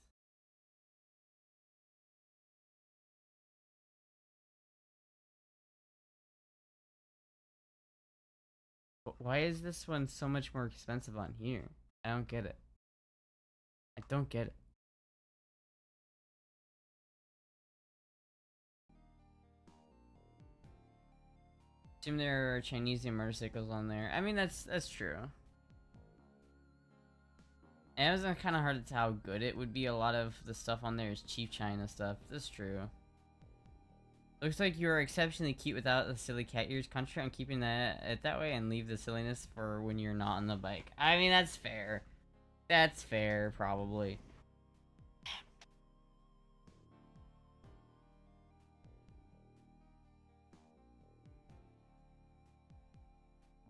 But why is this one so much more expensive on here? I don't get it. I don't get it. Assume there are Chinese motorcycles on there. I mean, that's true. Amazon kind of hard to tell how good it would be. A lot of the stuff on there is cheap China stuff. That's true. Looks like you are exceptionally cute without the silly cat ears. Concentrate on keeping it that way and leave the silliness for when you're not on the bike. I mean, that's fair. That's fair, probably.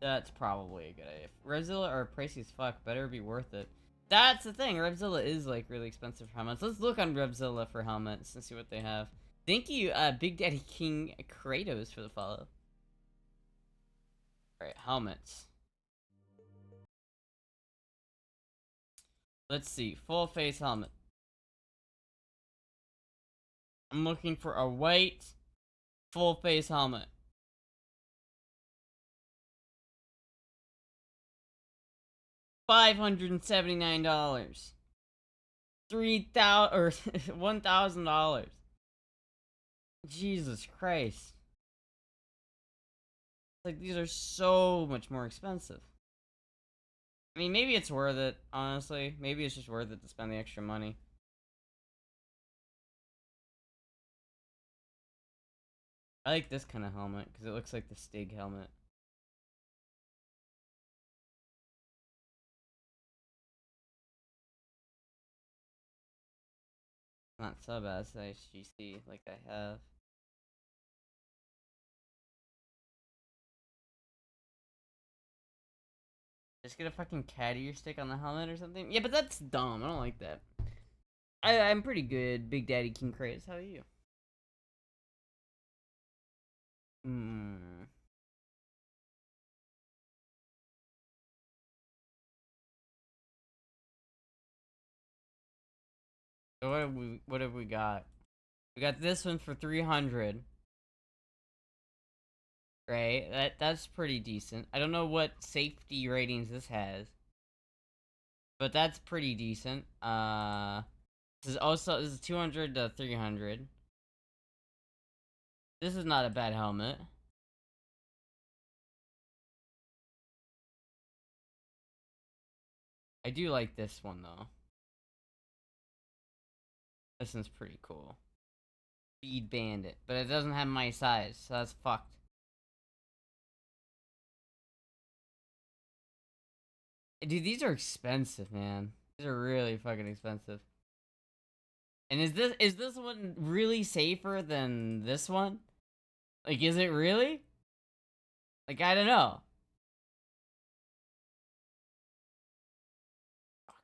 That's probably a good idea. Revzilla are pricey as fuck. Better be worth it. That's the thing. Revzilla is like really expensive for helmets. Let's look on Revzilla for helmets and see what they have. Thank you, Big Daddy King Kratos, for the follow. Alright, helmets. Let's see. Full face helmet. I'm looking for a white full face helmet. $579. 3,000 or $1,000. Jesus Christ. Like, these are so much more expensive. I mean, maybe it's worth it, honestly. Maybe it's just worth it to spend the extra money. I like this kind of helmet because it looks like the Stig helmet. Not sub as SGC like I have. Just get a fucking cat ear stick on the helmet or something? Yeah, but that's dumb. I don't like that. I'm pretty good, Big Daddy King Kratos. How are you? Hmm. So what have we got? We got this one for 300. Right? That's pretty decent. I don't know what safety ratings this has. But that's pretty decent. This is 200 to 300. This is not a bad helmet. I do like this one though. This one's pretty cool. Speed Bandit, but it doesn't have my size, so that's fucked. Dude, these are expensive, man. These are really fucking expensive. And is this one really safer than this one? Like, is it really? Like, I don't know. Fuck.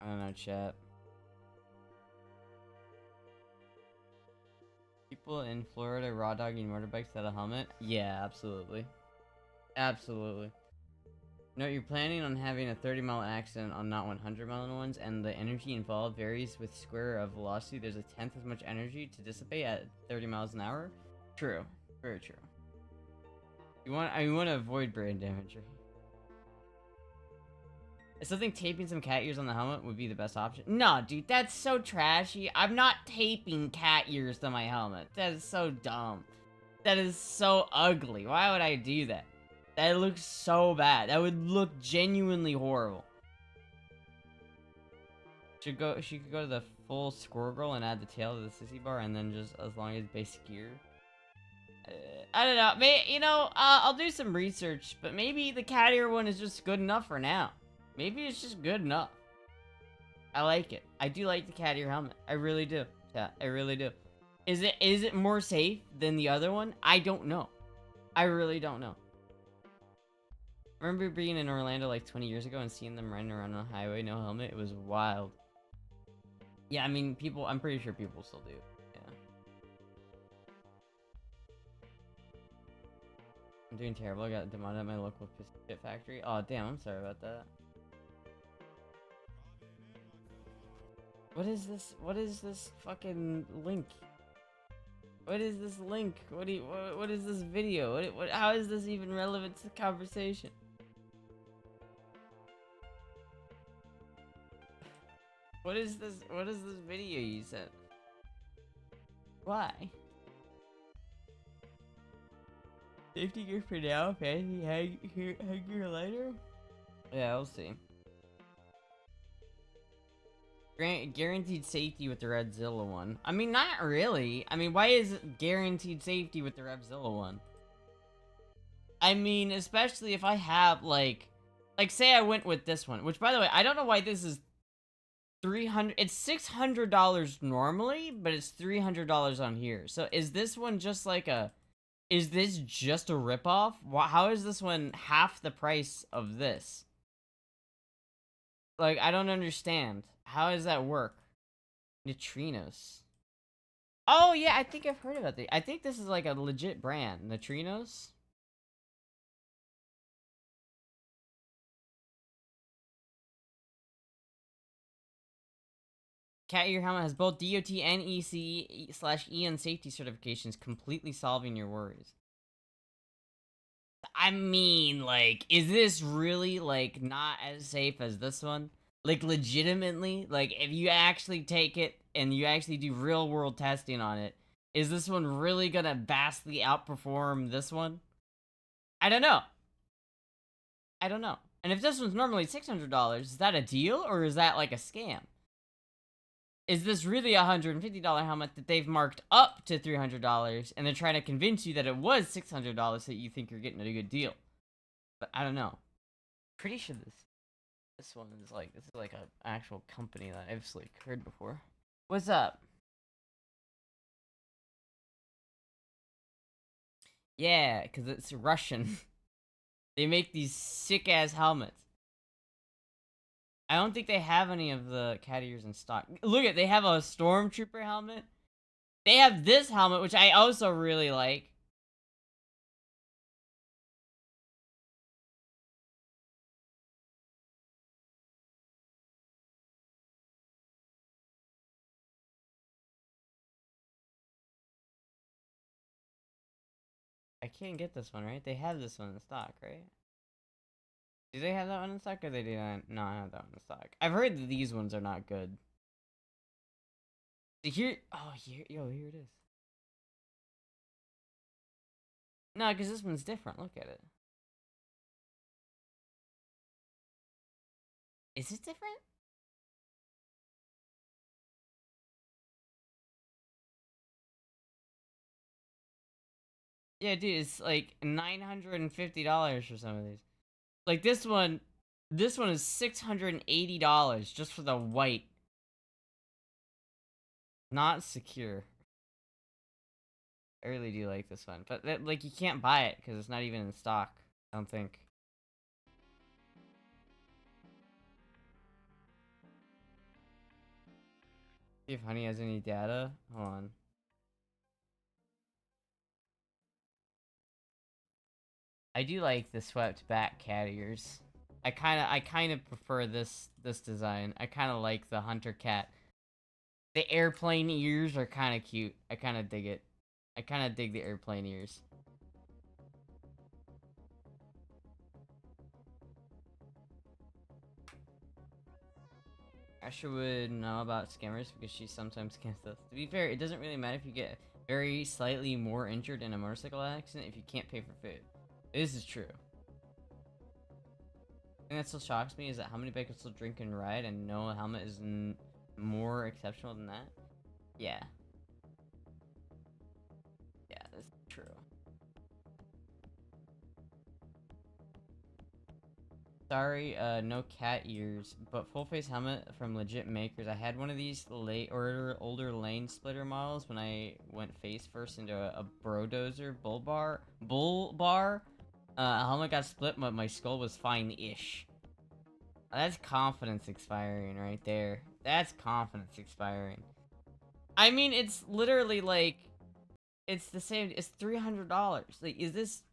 I don't know, chat. People in Florida raw dogging motorbikes without a helmet? Yeah, absolutely. Absolutely. No, you're planning on having a 30-mile accident on not 100-mile ones, and the energy involved varies with square of velocity. There's a tenth as much energy to dissipate at 30 miles an hour. True. Very true. You want to avoid brain damage. I still think taping some cat ears on the helmet would be the best option. No, dude, that's so trashy. I'm not taping cat ears to my helmet. That is so dumb. That is so ugly. Why would I do that? That looks so bad. That would look genuinely horrible. She could go to the full squirrel girl and add the tail to the sissy bar, and then just as long as basic gear. I don't know. I'll do some research, but maybe the cat ear one is just good enough for now. Maybe it's just good enough. I like it. I do like the cat ear helmet. I really do. Yeah, I really do. Is it more safe than the other one? I don't know. I really don't know. I remember being in Orlando like 20 years ago and seeing them running around on the highway, no helmet. It was wild. Yeah, I mean, I'm pretty sure people still do. Yeah. I'm doing terrible. I got demoted at my local biscuit factory. Oh, damn. I'm sorry about that. What is this? What is this fucking link? What is this link? What is this video? How is this even relevant to the conversation? What is this video you sent? Why? Safety gear for now, fancy hang gear later? Yeah, we'll see. Guaranteed safety with the Redzilla one. I mean, not really. I mean, why is it guaranteed safety with the Redzilla one? I mean, especially if I have, like, say I went with this one. Which, by the way, I don't know why this is $300. It's $600 normally, but it's $300 on here. So, is this one just like is this just a ripoff? How is this one half the price of this? Like, I don't understand. How does that work? Neutrinos. Oh, yeah, I think I've heard about this. I think this is like a legit brand. Neutrinos? Cat Ear Helmet has both DOT and ECE/EN safety certifications, completely solving your worries. I mean, like, is this really, like, not as safe as this one? Like, legitimately? Like, if you actually take it and you actually do real-world testing on it, is this one really gonna vastly outperform this one? I don't know. I don't know. And if this one's normally $600, is that a deal or is that, like, a scam? Is this really a $150 helmet that they've marked up to $300 and they're trying to convince you that it was $600 so that you think you're getting a good deal? But I don't know. Pretty sure this one is like, this is like an actual company that I've like heard before. What's up? Yeah, because it's Russian. They make these sick ass helmets. I don't think they have any of the cat ears in stock. Look at, they have a stormtrooper helmet. They have this helmet, which I also really like. I can't get this one, right? They have this one in stock, right? Do they have that one in stock, or they do not have that one in stock? I've heard that these ones are not good. Here, oh, here it is. No, because this one's different. Look at it. Is it different? Yeah, dude, it's like $950 for some of these. Like this one is $680 just for the white. Not secure. I really do like this one, but like you can't buy it because it's not even in stock. I don't think. See if Honey has any data. Hold on. I do like the swept back cat ears. I kind of prefer this design. I kind of like the hunter cat. The airplane ears are kind of cute. I kind of dig it. I kind of dig the airplane ears. Astra would know about scammers because she sometimes scams us. To be fair, it doesn't really matter if you get very slightly more injured in a motorcycle accident if you can't pay for food. This is true. The thing that still shocks me is that how many bikers still drink and ride and no helmet is more exceptional than that. Yeah. Yeah, that's true. Sorry, no cat ears, but full face helmet from legit makers. I had one of these older lane splitter models when I went face first into a Brodozer bull bar. Helmet got split, but my skull was fine-ish. That's confidence expiring right there. That's confidence expiring. I mean, it's literally like, it's the same. It's $300. Like, is this?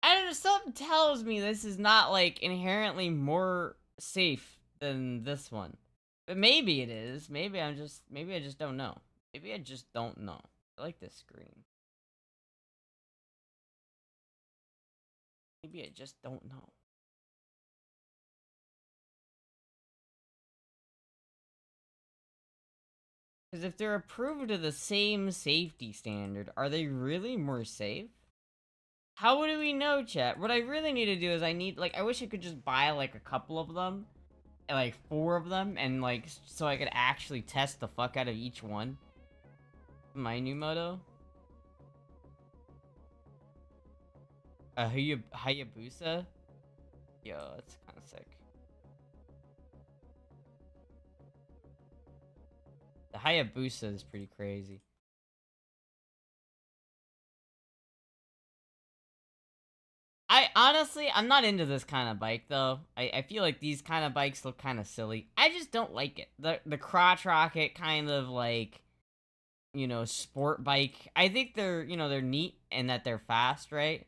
I don't know, something tells me this is not, like, inherently more safe than this one. But maybe it is. Maybe I just don't know. Maybe I just don't know. I like this screen. Maybe I just don't know. Because if they're approved to the same safety standard, are they really more safe? How would we know, chat? What I really need to do is I wish I could just buy, like, a couple of them. Like, 4 of them, and, like, so I could actually test the fuck out of each one. My new moto? Hayabusa? Yo, that's kind of sick. The Hayabusa is pretty crazy. I'm not into this kind of bike, though. I feel like these kind of bikes look kind of silly. I just don't like it. The crotch rocket kind of, like, sport bike. I think they're neat and that they're fast, right?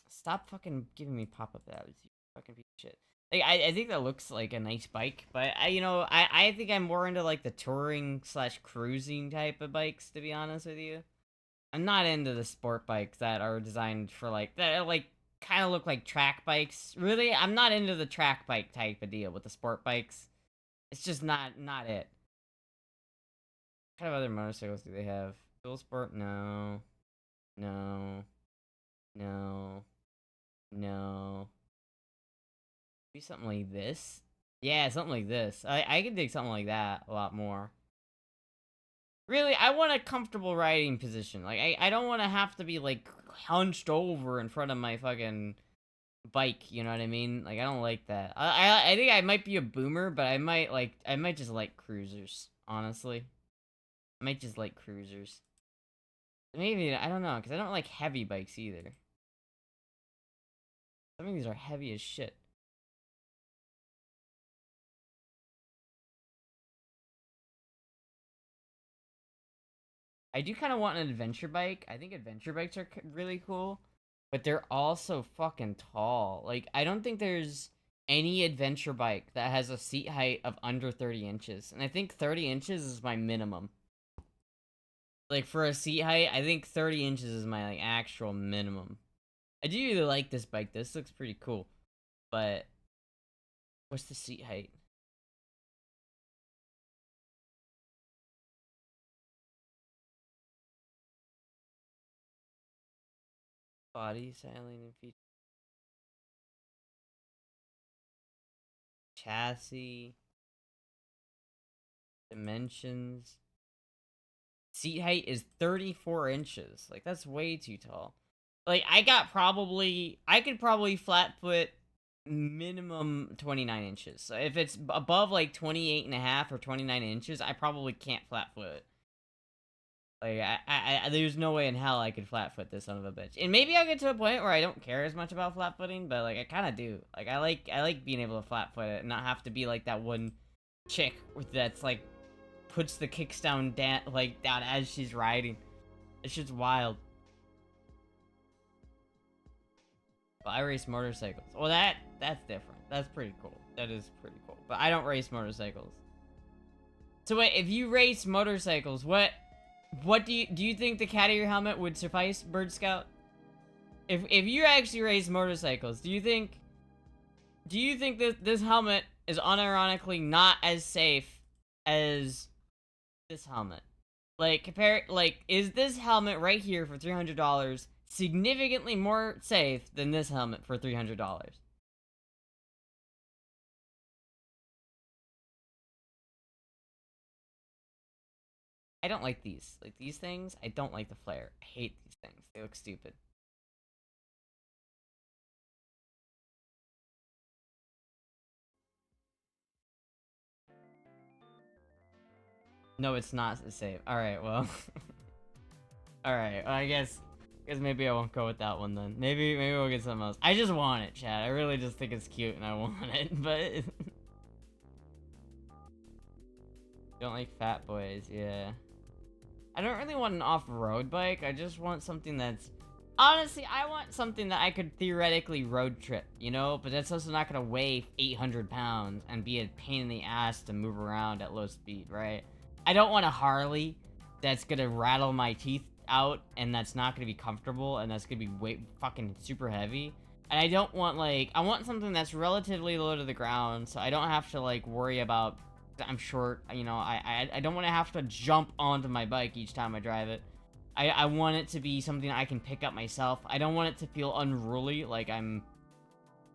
Stop fucking giving me pop-up ads, you fucking piece of shit. Like, I think that looks like a nice bike, but I think I'm more into, like, the touring / cruising type of bikes, to be honest with you. I'm not into the sport bikes that are designed for, like, that are, like, kind of look like track bikes. Really, I'm not into the track bike type of deal with the sport bikes. It's just not it. What kind of other motorcycles do they have? Dual sport? No. No. No. No. Maybe something like this? Yeah, something like this. I can dig something like that a lot more. Really, I want a comfortable riding position. Like, I don't want to have to be, like, hunched over in front of my fucking bike, you know what I mean? Like, I don't like that. I think I might be a boomer, but I might just like cruisers, honestly. I might just like cruisers. Maybe, I don't know, because I don't like heavy bikes either. Some of these are heavy as shit. I do kind of want an adventure bike. I think adventure bikes are really cool, but they're all so fucking tall. Like, I don't think there's any adventure bike that has a seat height of under 30 inches. And I think 30 inches is my minimum. Like, for a seat height, I think 30 inches is my, like, actual minimum. I do really like this bike. This looks pretty cool. but what's the seat height? Body styling and feature. Chassis. Dimensions. Seat height is 34 inches. Like, that's way too tall. Like, I could probably flat foot minimum 29 inches. So if it's above, like, 28 and a half or 29 inches, I probably can't flat foot. Like, there's no way in hell I could flat foot this son of a bitch. And maybe I'll get to a point where I don't care as much about flat footing, but, like, I kind of do. Like, I like being able to flat foot it and not have to be, like, that one chick that's, like, puts the kicks down, down as she's riding. It's just wild. But I race motorcycles. Well, that's different. That's pretty cool. That is pretty cool. But I don't race motorcycles. So wait, if you race motorcycles, what do you think the cat ear helmet would suffice, Bird Scout? If you actually race motorcycles, do you think that this helmet is unironically not as safe as this helmet? Like, is this helmet right here for $300 significantly more safe than this helmet for $300? I don't like these. Like, these things, I don't like the flare. I hate these things. They look stupid. No, it's not safe. Alright, well. Alright, well, I guess maybe I won't go with that one then. Maybe we'll get something else. I just want it, chat. I really just think it's cute and I want it, but... Don't like fat boys, yeah. I don't really want an off-road bike. I just want something that's... Honestly, I want something that I could theoretically road trip, you know? But that's also not gonna weigh 800 pounds and be a pain in the ass to move around at low speed, right? I don't want a Harley that's gonna rattle my teeth out and that's not gonna be comfortable and that's gonna be fucking super heavy. And I don't want, like... I want something that's relatively low to the ground so I don't have to, like, worry about... I'm short, you know, I don't want to have to jump onto my bike each time I drive it. I want it to be something I can pick up myself. I don't want it to feel unruly, like I'm...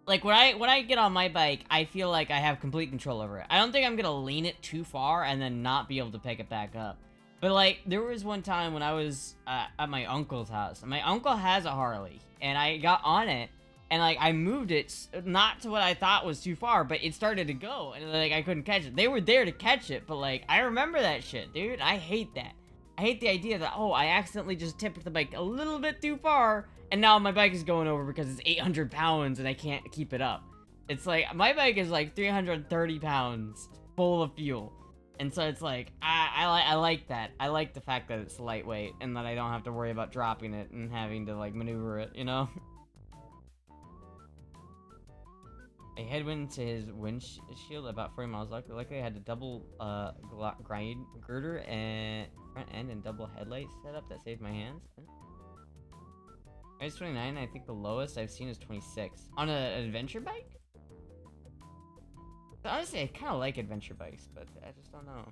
Like, when I get on my bike, I feel like I have complete control over it. I don't think I'm gonna lean it too far and then not be able to pick it back up. But, like, there was one time when I was at my uncle's house. My uncle has a Harley, and I got on it, and, like, I moved it, not to what I thought was too far, but it started to go, and, like, I couldn't catch it. They were there to catch it, but, like, I remember that shit, dude. I hate that. I hate the idea that, oh, I accidentally just tipped the bike a little bit too far, and now my bike is going over because it's 800 pounds and I can't keep it up. It's like, my bike is, like, 330 pounds, full of fuel. And so it's like, I like that. I like the fact that it's lightweight, and that I don't have to worry about dropping it and having to, like, maneuver it, you know? A headwind to his windshield about 40 miles. Luckily, I had a double grind girder and front end and double headlight setup that saved my hands. It's 29. I think the lowest I've seen is 26 on an adventure bike. Honestly, I kind of like adventure bikes, but I just don't know.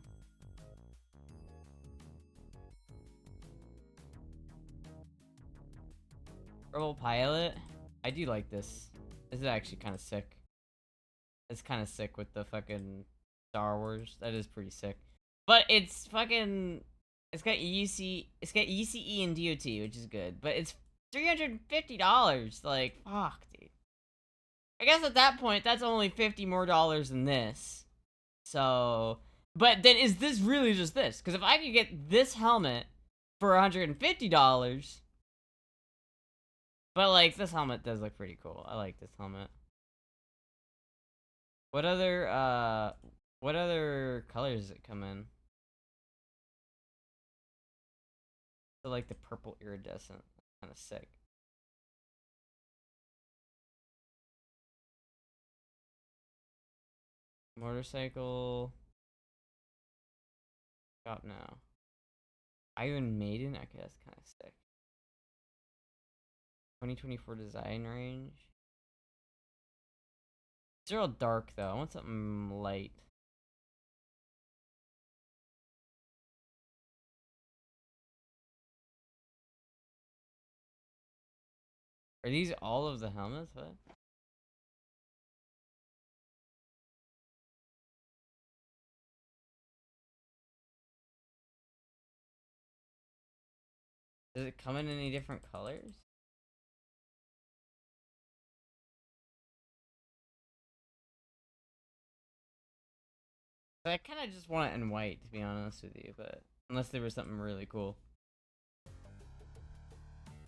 Rebel Pilot. I do like this. This is actually kind of sick. It's kind of sick with the fucking Star Wars. That is pretty sick. But it's fucking... It's got ECE and DOT, which is good. But it's $350. Like, fuck, dude. I guess at that point, that's only $50 more than this. So... But then is this really just this? Because if I could get this helmet for $150... But, like, this helmet does look pretty cool. I like this helmet. What other colors does it come in? So, like, the purple iridescent. Kind of sick. Motorcycle. Shop now. Iron Maiden? Okay, that's kind of sick. 2024 design range. It's real dark though. I want something light. Are these all of the helmets? What? Does it come in any different colors? I kind of just want it in white, to be honest with you, but unless there was something really cool.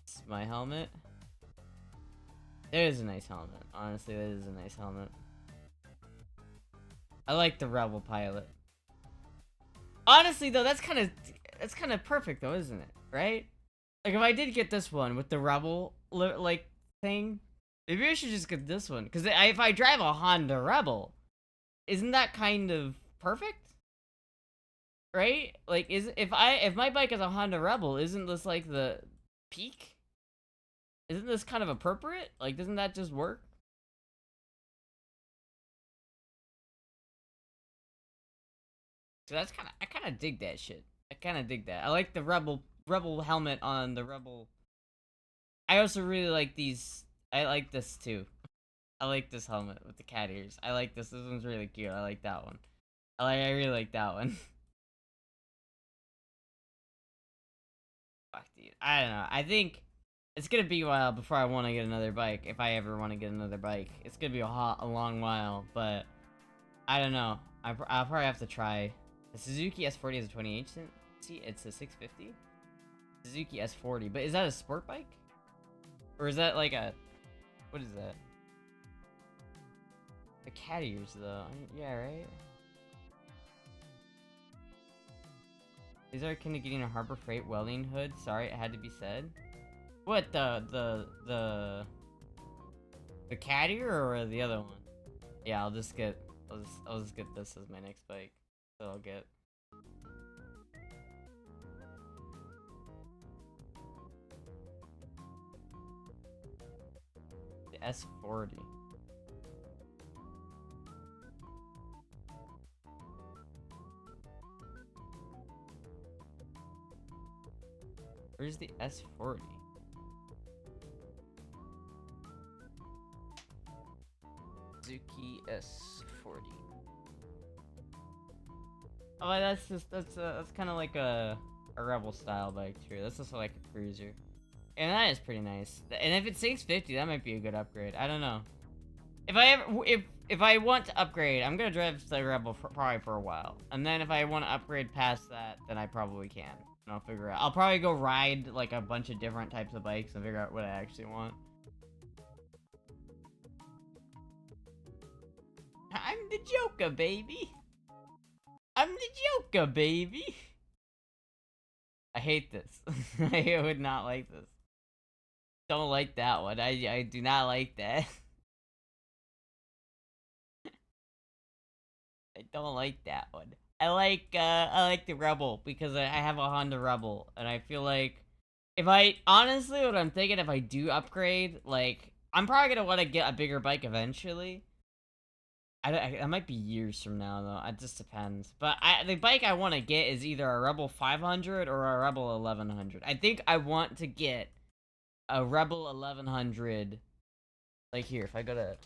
It's my helmet. It is a nice helmet. Honestly, that is a nice helmet. I like the Rebel pilot. Honestly, though, that's kind of perfect, though, isn't it? Right? Like, if I did get this one with the Rebel like thing, maybe I should just get this one. Because if I drive a Honda Rebel, isn't that kind of perfect? Right? Like, if my bike is a Honda Rebel, isn't this like the peak? Isn't this kind of appropriate? Like, doesn't that just work? So that's I kind of dig that shit. I kind of dig that. I like the Rebel helmet on the Rebel. I also really like these. I like this too. I like this helmet with the cat ears. I like this. This one's really cute. I like that one. I really like that one. Fuck, dude. I don't know. I think it's gonna be a while before I want to get another bike. If I ever want to get another bike, it's gonna be a long while. But I don't know. I'll probably have to try. The Suzuki S40 is a 28 seat. It's a 650. Suzuki S40, but is that a sport bike? Or is that like a... What is that? The cat ears, though. Yeah, right? These are kind of getting a Harbor Freight welding hood. Sorry, it had to be said. What, the cat ear or the other one? Yeah, I'll just get this as my next bike. So I'll get. The S40. Where's the S40? Suzuki S40. Oh, that's kind of like a Rebel style bike too. That's also like a cruiser, and that is pretty nice. And if it's 650, that might be a good upgrade. I don't know. If I want to upgrade, I'm gonna drive the Rebel probably for a while, and then if I want to upgrade past that, then I probably can. And I'll figure out. I'll probably go ride like a bunch of different types of bikes and figure out what I actually want. I'm the Joker, baby. I'm the Joker, baby. I hate this. I would not like this. Don't like that one. I do not like that. I don't like that one. I like the Rebel because I have a Honda Rebel, and I feel like if I honestly what I'm thinking if I do upgrade, like I'm probably gonna want to get a bigger bike eventually. That might be years from now though. It just depends. But the bike I want to get is either a Rebel 500 or a Rebel 1100. I think I want to get a Rebel 1100. Like here, if I go to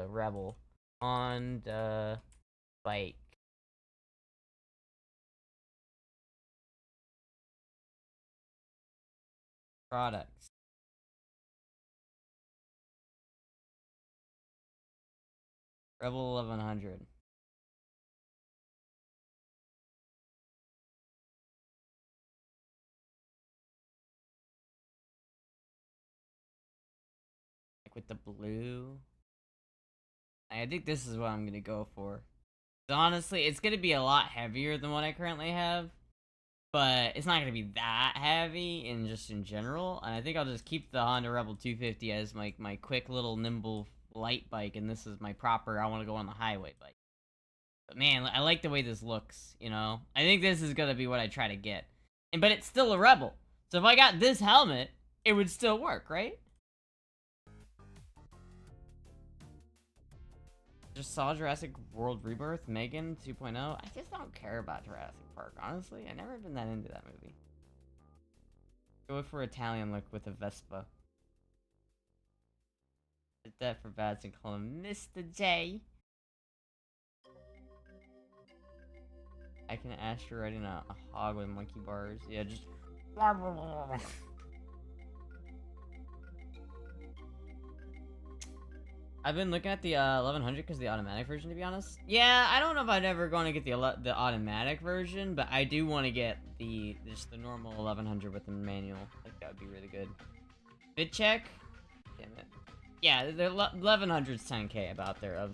Rebel on the bike. Products. Rebel 1100. Like with the blue. I think this is what I'm gonna go for. Honestly, it's gonna be a lot heavier than what I currently have. But it's not gonna be that heavy in general. And I think I'll just keep the Honda Rebel 250 as my quick little nimble light bike, and this is my proper I want to go on the highway bike. But man, I like the way this looks, you know? I think this is gonna be what I try to get. But it's still a Rebel. So if I got this helmet, it would still work, right? Just saw Jurassic World Rebirth, Megan 2.0. I just don't care about Jurassic Park, honestly. I never been that into that movie. Go for Italian look with a Vespa. Did that for Bads and call him Mr. J. I can Astra riding a hog with monkey bars. Yeah, just. I've been looking at the 1100 because the automatic version, to be honest. Yeah, I don't know if I'd ever going to get the automatic version, but I do want to get just the normal 1100 with the manual. Like, that would be really good. Bit check. Damn it. Yeah, the 1100's 10k about there.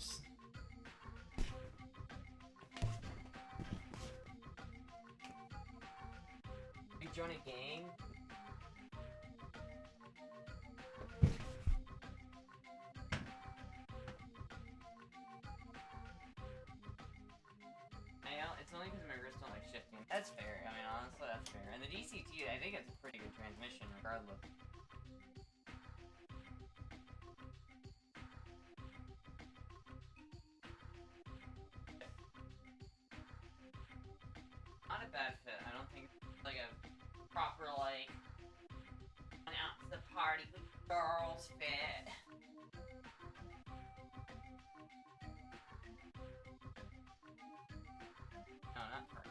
You join a gang? It's only because my wrists don't like shifting. That's fair. I mean, honestly, that's fair. And the DCT, I think it's a pretty good transmission, regardless. Not a bad fit. I don't think it's like a proper, like, out to the party with girls fit. No, not perfect.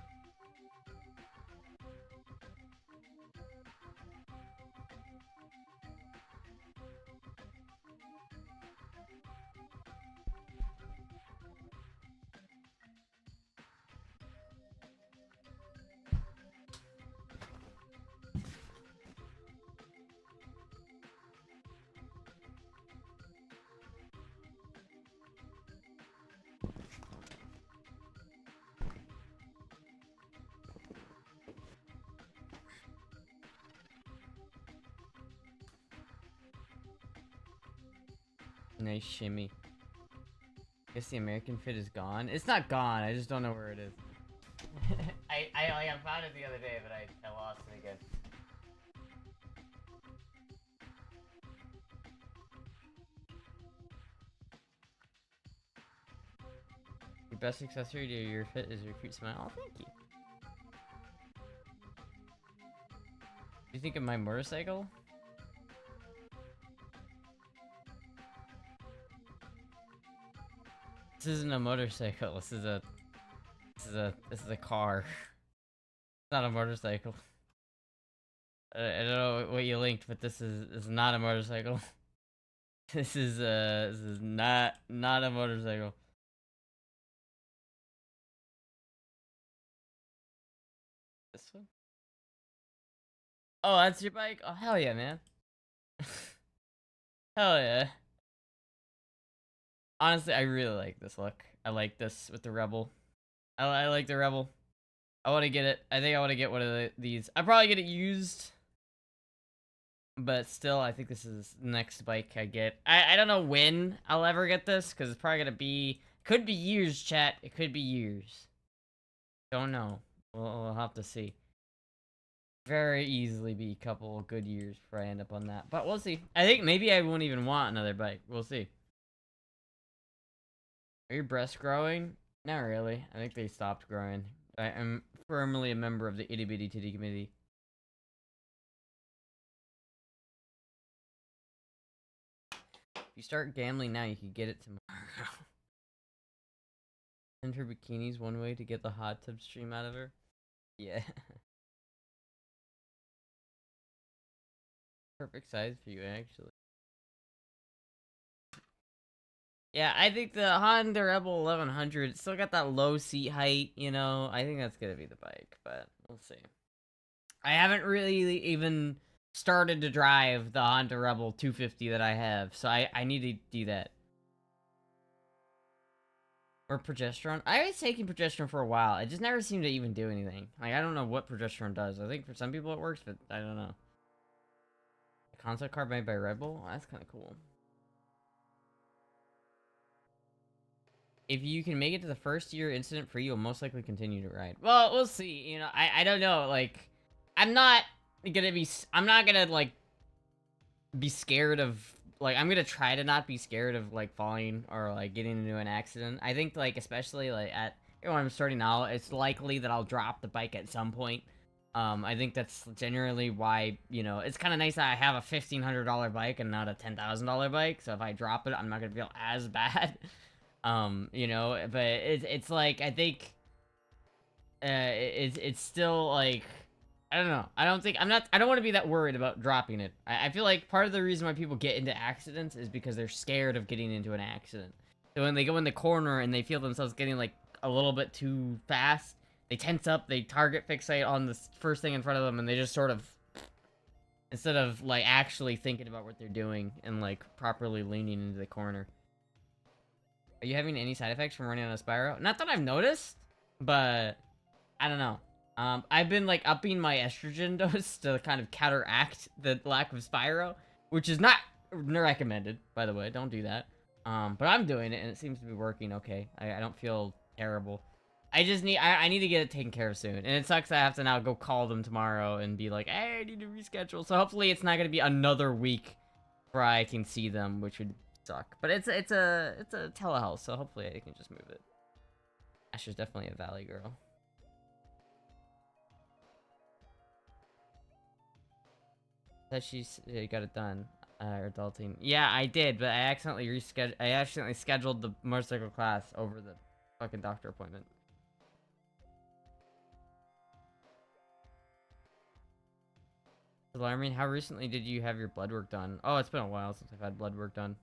Nice shimmy. Guess the American fit is gone. It's not gone. I just don't know where it is. I found it the other day, but I lost it again. Your best accessory to your fit is your cute smile. Oh, thank you. Do you think of my motorcycle? This isn't a motorcycle. This is a car. It's not a motorcycle. I don't know what you linked, but this is not a motorcycle. This is not a motorcycle. This one? Oh, that's your bike? Oh, hell yeah, man. Hell yeah. Honestly, I really like this look. I like this with the Rebel. I like the Rebel. I want to get it. I think I want to get one of these. I probably get it used. But still, I think this is the next bike I get. I don't know when I'll ever get this, because it's probably going to be... Could be years, chat. It could be years. Don't know. We'll have to see. Very easily be a couple of good years before I end up on that. But we'll see. I think maybe I won't even want another bike. We'll see. Are your breasts growing? Not really. I think they stopped growing. I am firmly a member of the Itty Bitty Titty Committee. If you start gambling now, you could get it tomorrow. Send her bikinis one way to get the hot tub stream out of her? Yeah. Perfect size for you, actually. Yeah, I think the Honda Rebel 1100 still got that low seat height, you know. I think that's gonna be the bike, but we'll see. I haven't really even started to drive the Honda Rebel 250 that I have, so I need to do that. Or progesterone. I was taking progesterone for a while. I just never seemed to even do anything. Like, I don't know what progesterone does. I think for some people it works, but I don't know. A concept car made by Red Bull? Oh, that's kind of cool. If you can make it to the first year incident free, you'll most likely continue to ride. Well, we'll see. You know, I don't know. Like, I'm not gonna, like, be scared of like, I'm gonna try to not be scared of, like, falling or, like, getting into an accident. I think, like, especially, like, when I'm starting out, it's likely that I'll drop the bike at some point. I think that's generally why, you know, it's kind of nice that I have a $1,500 bike and not a $10,000 bike. So if I drop it, I'm not gonna feel as bad. You know, but it's like, I think, it's still like, I don't know. I don't want to be that worried about dropping it. I feel like part of the reason why people get into accidents is because they're scared of getting into an accident. So when they go in the corner and they feel themselves getting like a little bit too fast, they tense up, they target fixate on the first thing in front of them, and they just sort of, instead of like actually thinking about what they're doing and like properly leaning into the corner. Are you having any side effects from running on a Spyro? Not that I've noticed, but I don't know. I've been like upping my estrogen dose to kind of counteract the lack of Spyro, which is not recommended, by the way. Don't do that. But I'm doing it, and it seems to be working okay. I don't feel terrible. I just need I need to get it taken care of soon, and it sucks that I have to now go call them tomorrow and be like, hey, I need to reschedule. So hopefully it's not gonna be another week where I can see them, which would suck. But it's a telehealth, so hopefully I can just move it. Ash is definitely a Valley girl. That she's got it done. Adulting. Yeah, I did, but I accidentally scheduled the motorcycle class over the fucking doctor appointment. Alarming. How recently did you have your blood work done? Oh, it's been a while since I've had blood work done.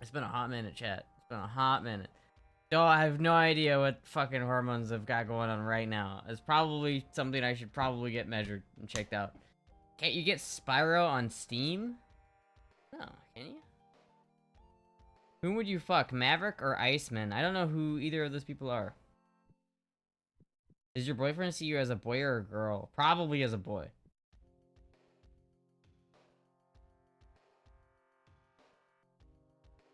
It's been a hot minute, chat. It's been a hot minute. Oh, I have no idea what fucking hormones I've got going on right now. It's probably something I should probably get measured and checked out. Can't you get Spyro on Steam? No, can you? Whom would you fuck, Maverick or Iceman? I don't know who either of those people are. Does your boyfriend see you as a boy or a girl? Probably as a boy.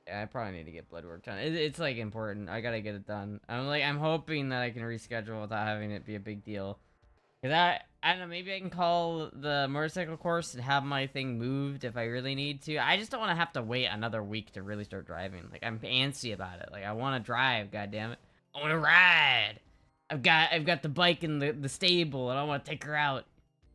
Yeah, I probably need to get blood work done. It's like important. I gotta get it done. I'm hoping that I can reschedule without having it be a big deal. Cause I don't know, maybe I can call the motorcycle course and have my thing moved if I really need to. I just don't want to have to wait another week to really start driving. Like, I'm antsy about it. Like, I want to drive, goddammit. I want to ride. I've got the bike in the stable, and I want to take her out.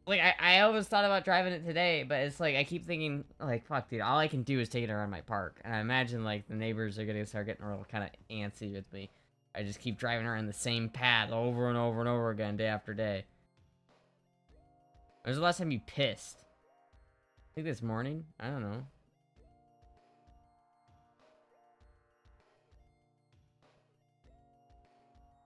Like, I always thought about driving it today, but it's like, I keep thinking, like, fuck, dude, all I can do is take it around my park. And I imagine, like, the neighbors are gonna start getting real kind of antsy with me. I just keep driving around the same path over and over and over again, day after day. When was the last time you pissed? I think this morning? I don't know.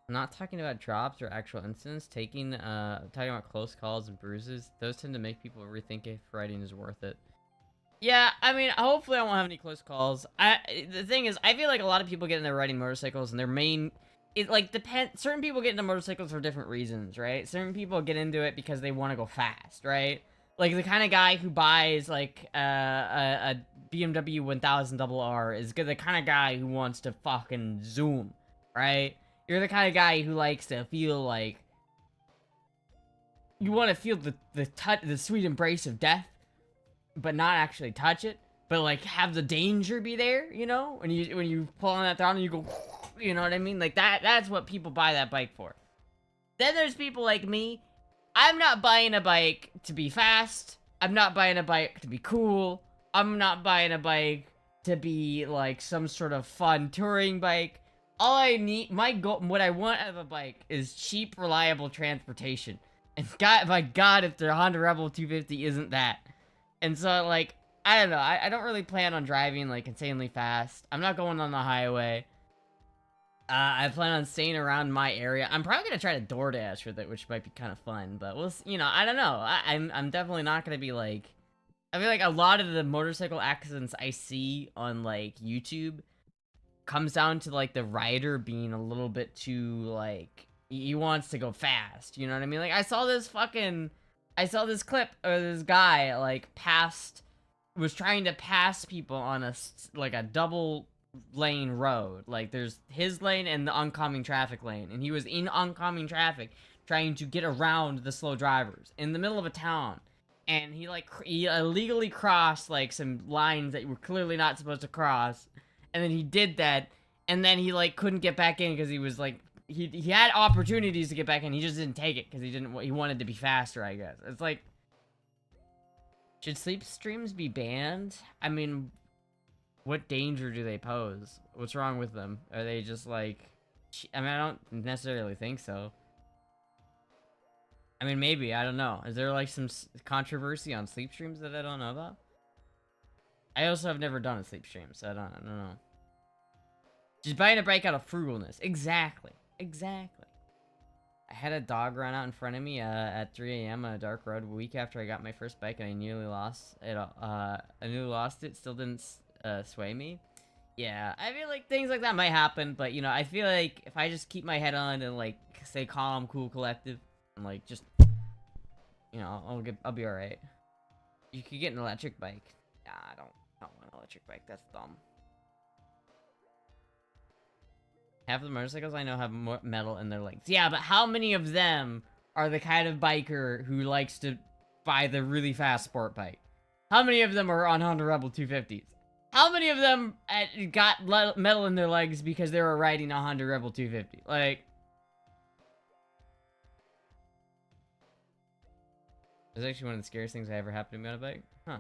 I'm not talking about drops or actual incidents. Talking about close calls and bruises. Those tend to make people rethink if riding is worth it. Yeah, I mean, hopefully I won't have any close calls. The thing is, I feel like a lot of people get into riding motorcycles and their main... It, like, depends. Certain people get into motorcycles for different reasons, right? Certain people get into it because they want to go fast, right? Like, the kind of guy who buys, like, a BMW 1000 RR is the kind of guy who wants to fucking zoom, right? You're the kind of guy who likes to feel like... You want to feel the sweet embrace of death, but not actually touch it. But, like, have the danger be there, you know? When you pull on that throttle and you go... You know what I mean? Like, that's what people buy that bike for. Then there's people like me. I'm not buying a bike to be fast. I'm not buying a bike to be cool. I'm not buying a bike to be, like, some sort of fun touring bike. All I need, my goal, what I want out of a bike is cheap, reliable transportation. And my God, if the Honda Rebel 250 isn't that. And so, like, I don't know. I don't really plan on driving, like, insanely fast. I'm not going on the highway. I plan on staying around my area. I'm probably gonna try to DoorDash with it, which might be kind of fun. But we'll, you know, I don't know. I'm definitely not gonna be like. I feel like a lot of the motorcycle accidents I see on like YouTube comes down to like the rider being a little bit too like he wants to go fast. You know what I mean? Like I saw this clip of this guy like was trying to pass people on a double lane road. Like there's his lane and the oncoming traffic lane, and he was in oncoming traffic trying to get around the slow drivers in the middle of a town, and he illegally crossed like some lines that you were clearly not supposed to cross, and then he did that, and then he like couldn't get back in because he was like he had opportunities to get back in, he just didn't take it because he wanted to be faster, I guess. It's like, should sleep streams be banned? I mean, what danger do they pose? What's wrong with them? Are they just like, I mean, I don't necessarily think so. I mean, maybe, I don't know. Is there like some controversy on sleep streams that I don't know about? I also have never done a sleep stream, so I don't know. Just buying a bike out of frugalness. Exactly. Exactly. I had a dog run out in front of me at 3 a.m. on a dark road a week after I got my first bike, and I nearly lost it. I nearly lost it. Still didn't sway me. Yeah, I feel like things like that might happen, but you know, I feel like if I just keep my head on and like stay calm, cool, collective, and like just, you know, I'll be all right. You could get an electric bike. Nah, I don't want an electric bike. That's dumb. Half of the motorcycles I know have more metal in their legs. Yeah, but how many of them are the kind of biker who likes to buy the really fast sport bike? How many of them are on Honda Rebel 250s? How many of them got metal in their legs because they were riding a Honda Rebel 250? Like, it's actually one of the scariest things that ever happened to me on a bike. Huh.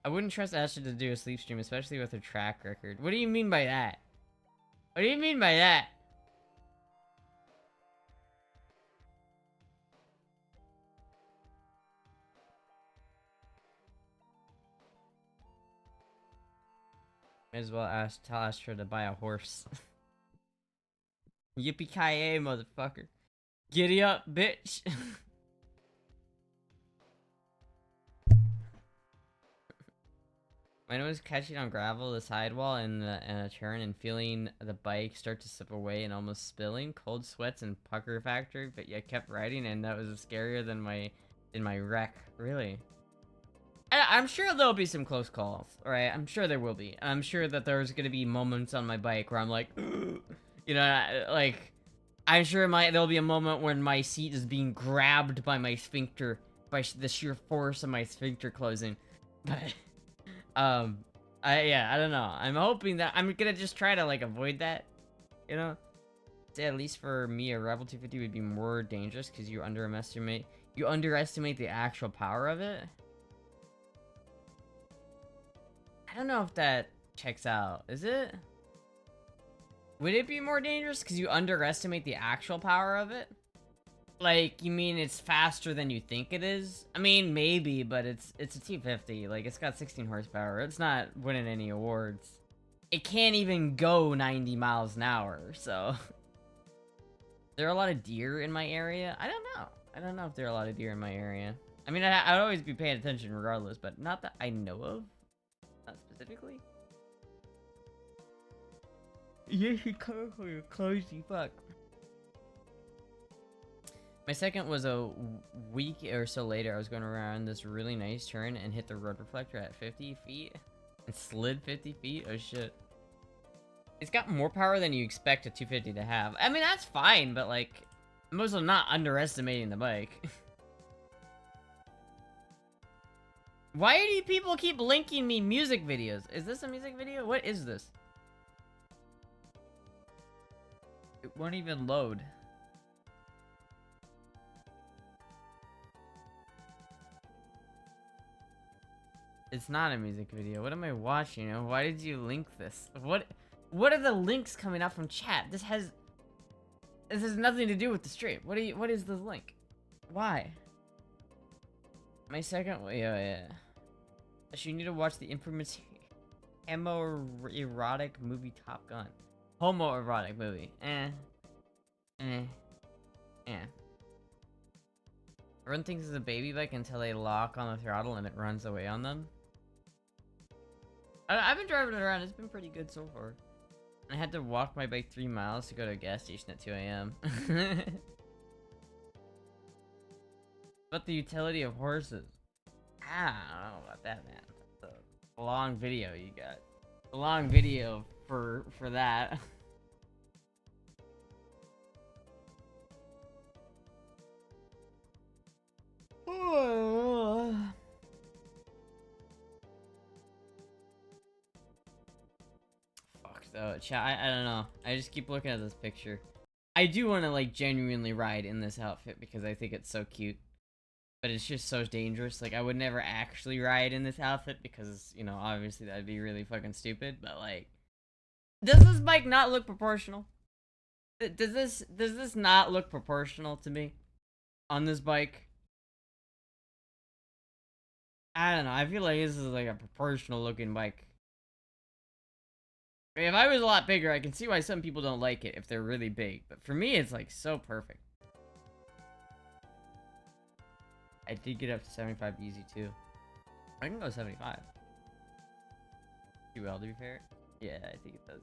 I wouldn't trust Astra to do a sleep stream, especially with her track record. What do you mean by that? What do you mean by that? Might as well tell Astra to buy a horse. Yippee-ki-yay, motherfucker. Giddy up, bitch. When I was catching on gravel, the sidewall, and a turn, and feeling the bike start to slip away and almost spilling, cold sweats and pucker factor, but yeah, kept riding, and that was scarier than my wreck. Really? I'm sure there'll be some close calls, right? I'm sure there will be. I'm sure that there's gonna be moments on my bike where I'm like, you know, like, I'm sure there'll be a moment when my seat is being grabbed by my sphincter, by the sheer force of my sphincter closing. But, yeah, I don't know. I'm hoping that, I'm gonna just try to, like, avoid that, you know? Say at least for me, a Rebel 250 would be more dangerous because you underestimate the actual power of it. I don't know if that checks out. Is it? Would it be more dangerous because you underestimate the actual power of it? Like, you mean it's faster than you think it is? I mean, maybe, but it's a T50. Like, it's got 16 horsepower. It's not winning any awards. It can't even go 90 miles an hour, so... There are a lot of deer in my area? I don't know. I don't know if there are a lot of deer in my area. I mean, I'd always be paying attention regardless, but not that I know of. Not specifically. You should cover for your cozy fuck. My second was a week or so later. I was going around this really nice turn and hit the road reflector at 50 feet. And slid 50 feet? Oh shit. It's got more power than you expect a 250 to have. I mean, that's fine, but like, I'm also not underestimating the bike. Why do people keep linking me music videos? Is this a music video? What is this? It won't even load. It's not a music video. What am I watching? Why did you link this? What are the links coming out from chat? This has nothing to do with the stream. What is this link? Why? My second, yeah. You need to watch the infamous homoerotic movie Top Gun. Homoerotic movie. Run things as a baby bike until they lock on the throttle and it runs away on them. I've been driving it around. It's been pretty good so far. I had to walk my bike 3 miles to go to a gas station at 2 a.m. But the utility of horses. I don't know about that, man. That's a long video you got. A long video for that. Fuck though, chat. I don't know. I just keep looking at this picture. I do want to like genuinely ride in this outfit because I think it's so cute. But it's just so dangerous. Like I would never actually ride in this outfit because, you know, obviously that'd be really fucking stupid. But like, does this bike not look proportional? Does this not look proportional to me on this bike? I don't know. I feel like this is like a proportional looking bike. I mean, if I was a lot bigger, I can see why some people don't like it if they're really big. But for me, it's like so perfect. I did get up to 75 easy too. I can go 75. Too well, to be fair. Yeah, I think it does.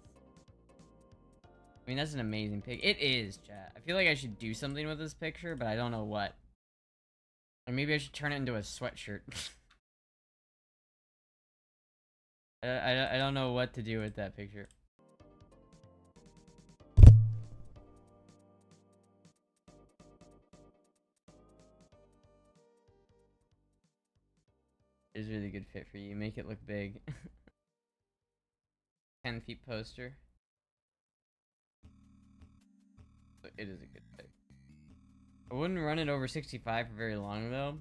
I mean, that's an amazing pic. It is, chat. I feel like I should do something with this picture, but I don't know what. Or maybe I should turn it into a sweatshirt. I don't know what to do with that picture. It's a really good fit for you. Make it look big. 10 feet poster. It is a good pick. I wouldn't run it over 65 for very long though.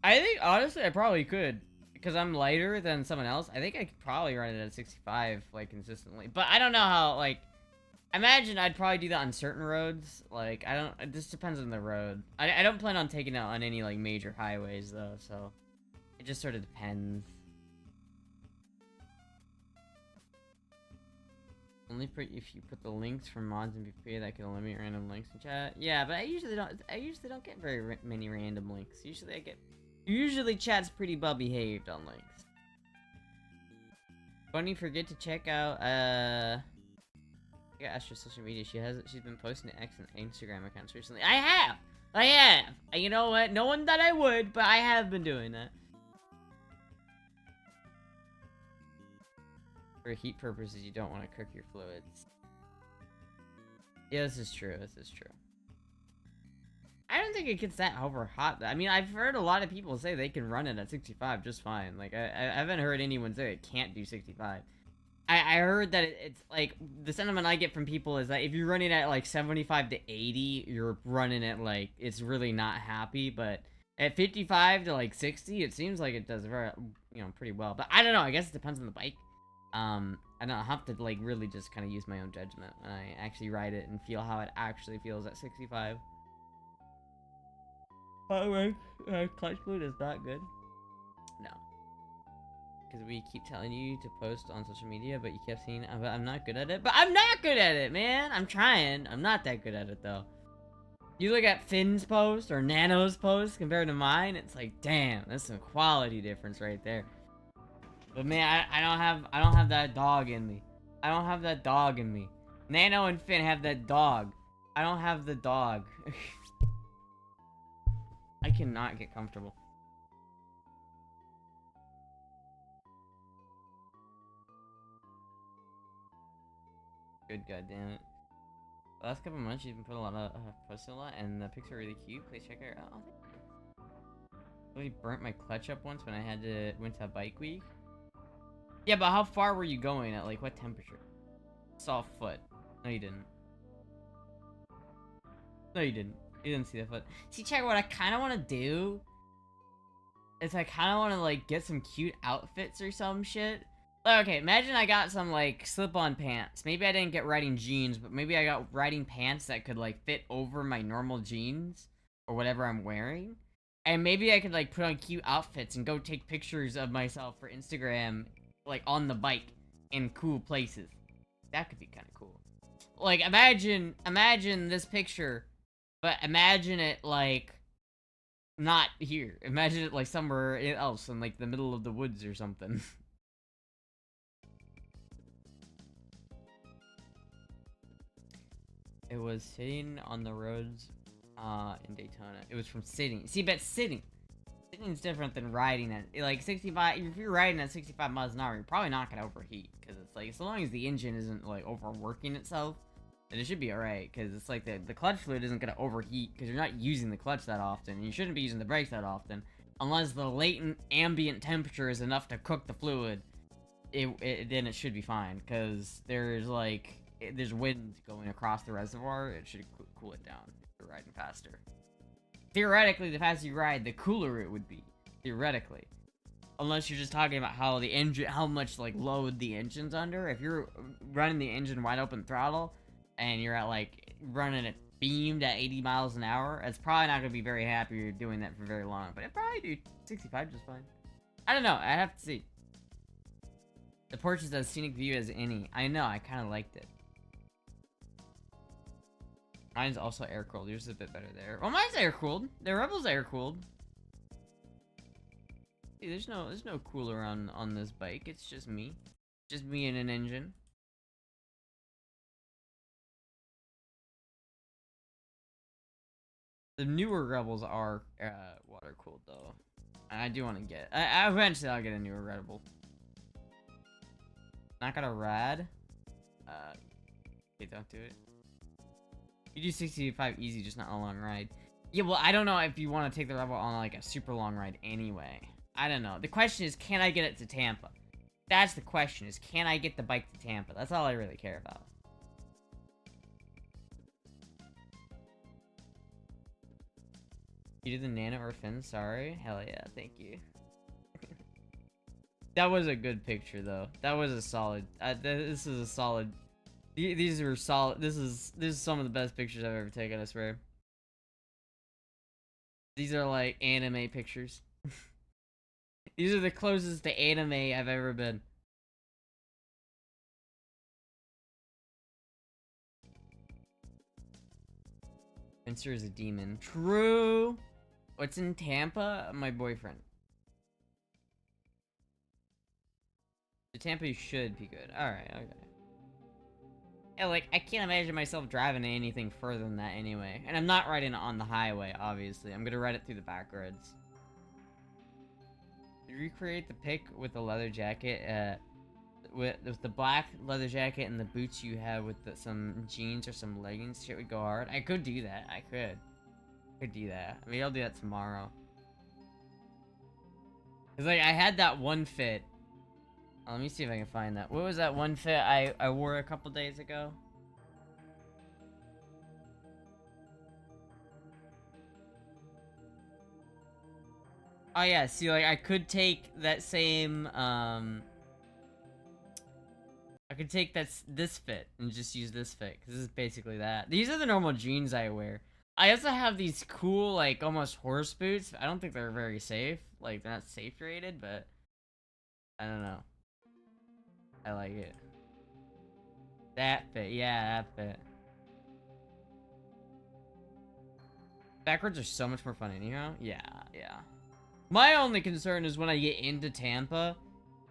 I think honestly I probably could. Because I'm lighter than someone else. I think I could probably run it at 65 like consistently. But I don't know how, like, I imagine I'd probably do that on certain roads. Like, I don't, it just depends on the road. I don't plan on taking it on any like major highways though, so it just sort of depends. Only if you put the links from mods in PvP that can eliminate random links in chat. Yeah, but I usually don't get very many random links. Usually chat's pretty well behaved on links. Funny, forget to check out Astra's social media. She's been posting to X and Instagram accounts recently. I have. You know what? No one thought I would, but I have been doing that. For heat purposes, you don't want to cook your fluids. Yeah, this is true. I don't think it gets that over hot. I mean, I've heard a lot of people say they can run it at 65 just fine. Like, I haven't heard anyone say it can't do 65. I heard that it's like, the sentiment I get from people is that if you're running at like 75 to 80, you're running it like, it's really not happy. But at 55 to like 60, it seems like it does very, you know, pretty well. But I don't know. I guess it depends on the bike. I don't have to like really just kind of use my own judgment when I actually ride it and feel how it actually feels at 65. By the way, clutch fluid is not good. No, because we keep telling you to post on social media, but you kept saying I'm not good at it. But I'm not good at it, man. I'm trying. I'm not that good at it though. You look at Finn's post or Nano's post compared to mine, it's like, damn, that's some quality difference right there. But man, I don't have that dog in me. Nano and Finn have that dog. I don't have the dog. I cannot get comfortable. Good, goddamn it. The last couple months, she's been putting a lot of posting a lot, and the pics are really cute. Please check her out. I really burnt my clutch up once when I went to a bike week. Yeah, but how far were you going at, like, what temperature? Saw a foot. No, you didn't. You didn't see the foot. See, check what I kind of want to do. Is I kind of want to, like, get some cute outfits or some shit. Like, okay, imagine I got some, like, slip-on pants. Maybe I didn't get riding jeans, but maybe I got riding pants that could, like, fit over my normal jeans. Or whatever I'm wearing. And maybe I could, like, put on cute outfits and go take pictures of myself for Instagram, like, on the bike in cool places. That could be kind of cool. Like, imagine this picture, but imagine it, like, not here. Imagine it, like, somewhere else in, like, the middle of the woods or something. It was sitting on the roads, in Daytona. It was from sitting. See, but sitting is different than riding at, like, 65. If you're riding at 65 miles an hour, you're probably not gonna overheat, because it's like, so long as the engine isn't, like, overworking itself, And it should be alright, because it's like the clutch fluid isn't going to overheat, because you're not using the clutch that often, and you shouldn't be using the brakes that often, unless the latent ambient temperature is enough to cook the fluid. Then it should be fine, because there's like, there's wind going across the reservoir. It should cool it down if you're riding faster. Theoretically, the faster you ride, the cooler it would be. Theoretically. Unless you're just talking about how the engine, how much like load the engine's under. If you're running the engine wide open throttle, and you're at like, running it beamed at 80 miles an hour, it's probably not going to be very happy you're doing that for very long. But it probably do 65 just fine. I don't know, I have to see. The porch is as scenic view as any. I know, I kind of liked it. Mine's also air-cooled. Yours is a bit better there. Well, mine's air-cooled. The Rebel's air-cooled. See, there's no cooler on this bike. It's just me. Just me and an engine. The newer Rebels are water-cooled, though. And I do want to get... eventually, I'll get a newer Rebel. Not got a rad. Okay, don't do it. You do 65 easy, just not on a long ride. Yeah, well, I don't know if you want to take the Rebel on, like, a super long ride anyway. I don't know. The question is, can I get it to Tampa? That's the question, is can I get the bike to Tampa? That's all I really care about. You did the Nano or Finn? Sorry. Hell yeah, thank you. That was a good picture, though. That was a solid... this is a solid... These are solid... This is some of the best pictures I've ever taken, I swear. These are, like, anime pictures. These are the closest to anime I've ever been. Spencer is a demon. True! What's in Tampa? My boyfriend. The Tampa should be good. Alright, okay. Yeah, like, I can't imagine myself driving anything further than that anyway. And I'm not riding it on the highway, obviously. I'm gonna ride it through the back roads. Recreate the pic with the leather jacket, with the black leather jacket and the boots you have with some jeans or some leggings. Shit would go hard. I could do that. I could do that. Maybe I'll do that tomorrow. Cause like, I had that one fit. Let me see if I can find that. What was that one fit I wore a couple days ago? Oh yeah, see, like, I could take that same, I could take this fit and just use this fit, because this is basically that. These are the normal jeans I wear. I also have these cool, like, almost horse boots. I don't think they're very safe. Like, they're not safe rated, but I don't know. I like it. That fit, yeah, that fit. Backwards are so much more fun anyhow. Yeah, yeah. My only concern is when I get into Tampa,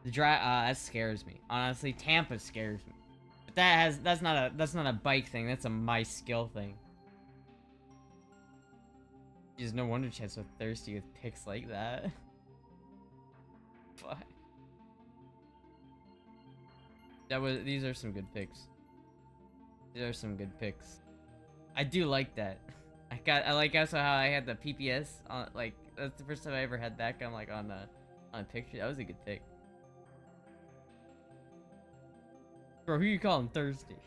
the that scares me. Honestly, Tampa scares me. But that's not a bike thing. That's a my skill thing. There's no wonder Chad's so thirsty with pics like that. But these are some good pics. These are some good pics. I do like that. I like also how I had the PPS on, like, that's the first time I ever had that kind of like on a picture. That was a good pic. Bro, who you calling thirsty?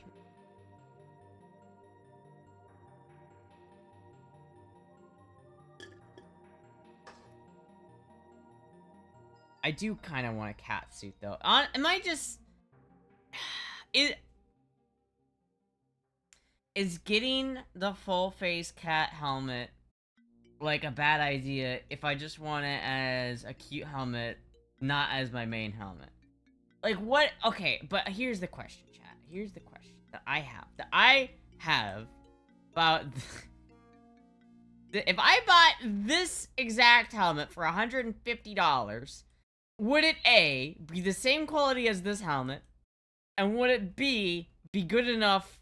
I do kind of want a cat suit though. Am I just... Is getting the full face cat helmet like a bad idea if I just want it as a cute helmet, not as my main helmet? Like, what? Okay, but here's the question, chat. Here's the question that I have about... If I bought this exact helmet for $150, would it A, be the same quality as this helmet? And would it B, be good enough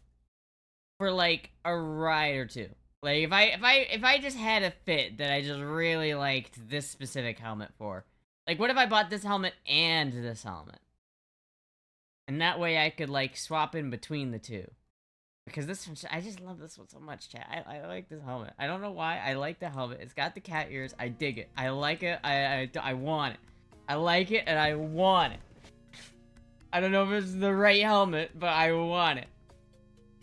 for like a ride or two? Like, if I just had a fit that I just really liked this specific helmet for. Like, what if I bought this helmet and this helmet? And that way I could like swap in between the two. Because this one, I just love this one so much, chat. I like this helmet. I don't know why. I like the helmet. It's got the cat ears. I dig it. I like it. I want it. I like it and I want it. I don't know if it's the right helmet, but I want it.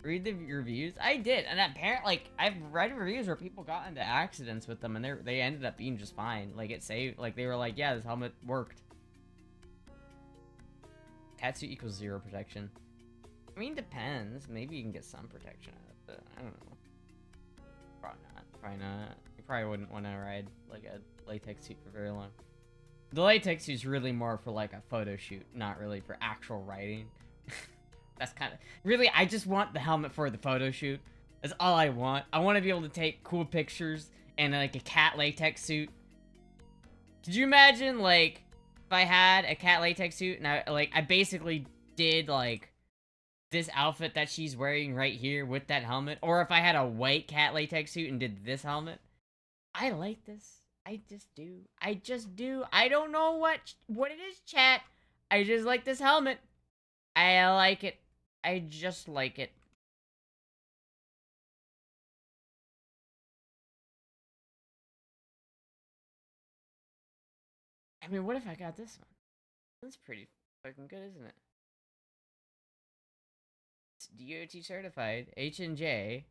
Read the reviews? I did, and apparently, like, I've read reviews where people got into accidents with them, and they ended up being just fine. Like, it saved, like, they were like, yeah, this helmet worked. Catsuit equals 0 protection. I mean, depends. Maybe you can get some protection out of it. I don't know. Probably not. Probably not. You probably wouldn't want to ride, like, a latex suit for very long. The latex suit's really more for, like, a photo shoot, not really for actual riding. That's kind of... Really, I just want the helmet for the photo shoot. That's all I want. I want to be able to take cool pictures and, like, a cat latex suit. Could you imagine, like, if I had a cat latex suit and I basically did, like, this outfit that she's wearing right here with that helmet? Or if I had a white cat latex suit and did this helmet? I like this. I just do. I just do. I don't know what it is, chat. I just like this helmet. I like it. I just like it. I mean, what if I got this one? That's pretty fucking good, isn't it? It's DOT certified, H&J.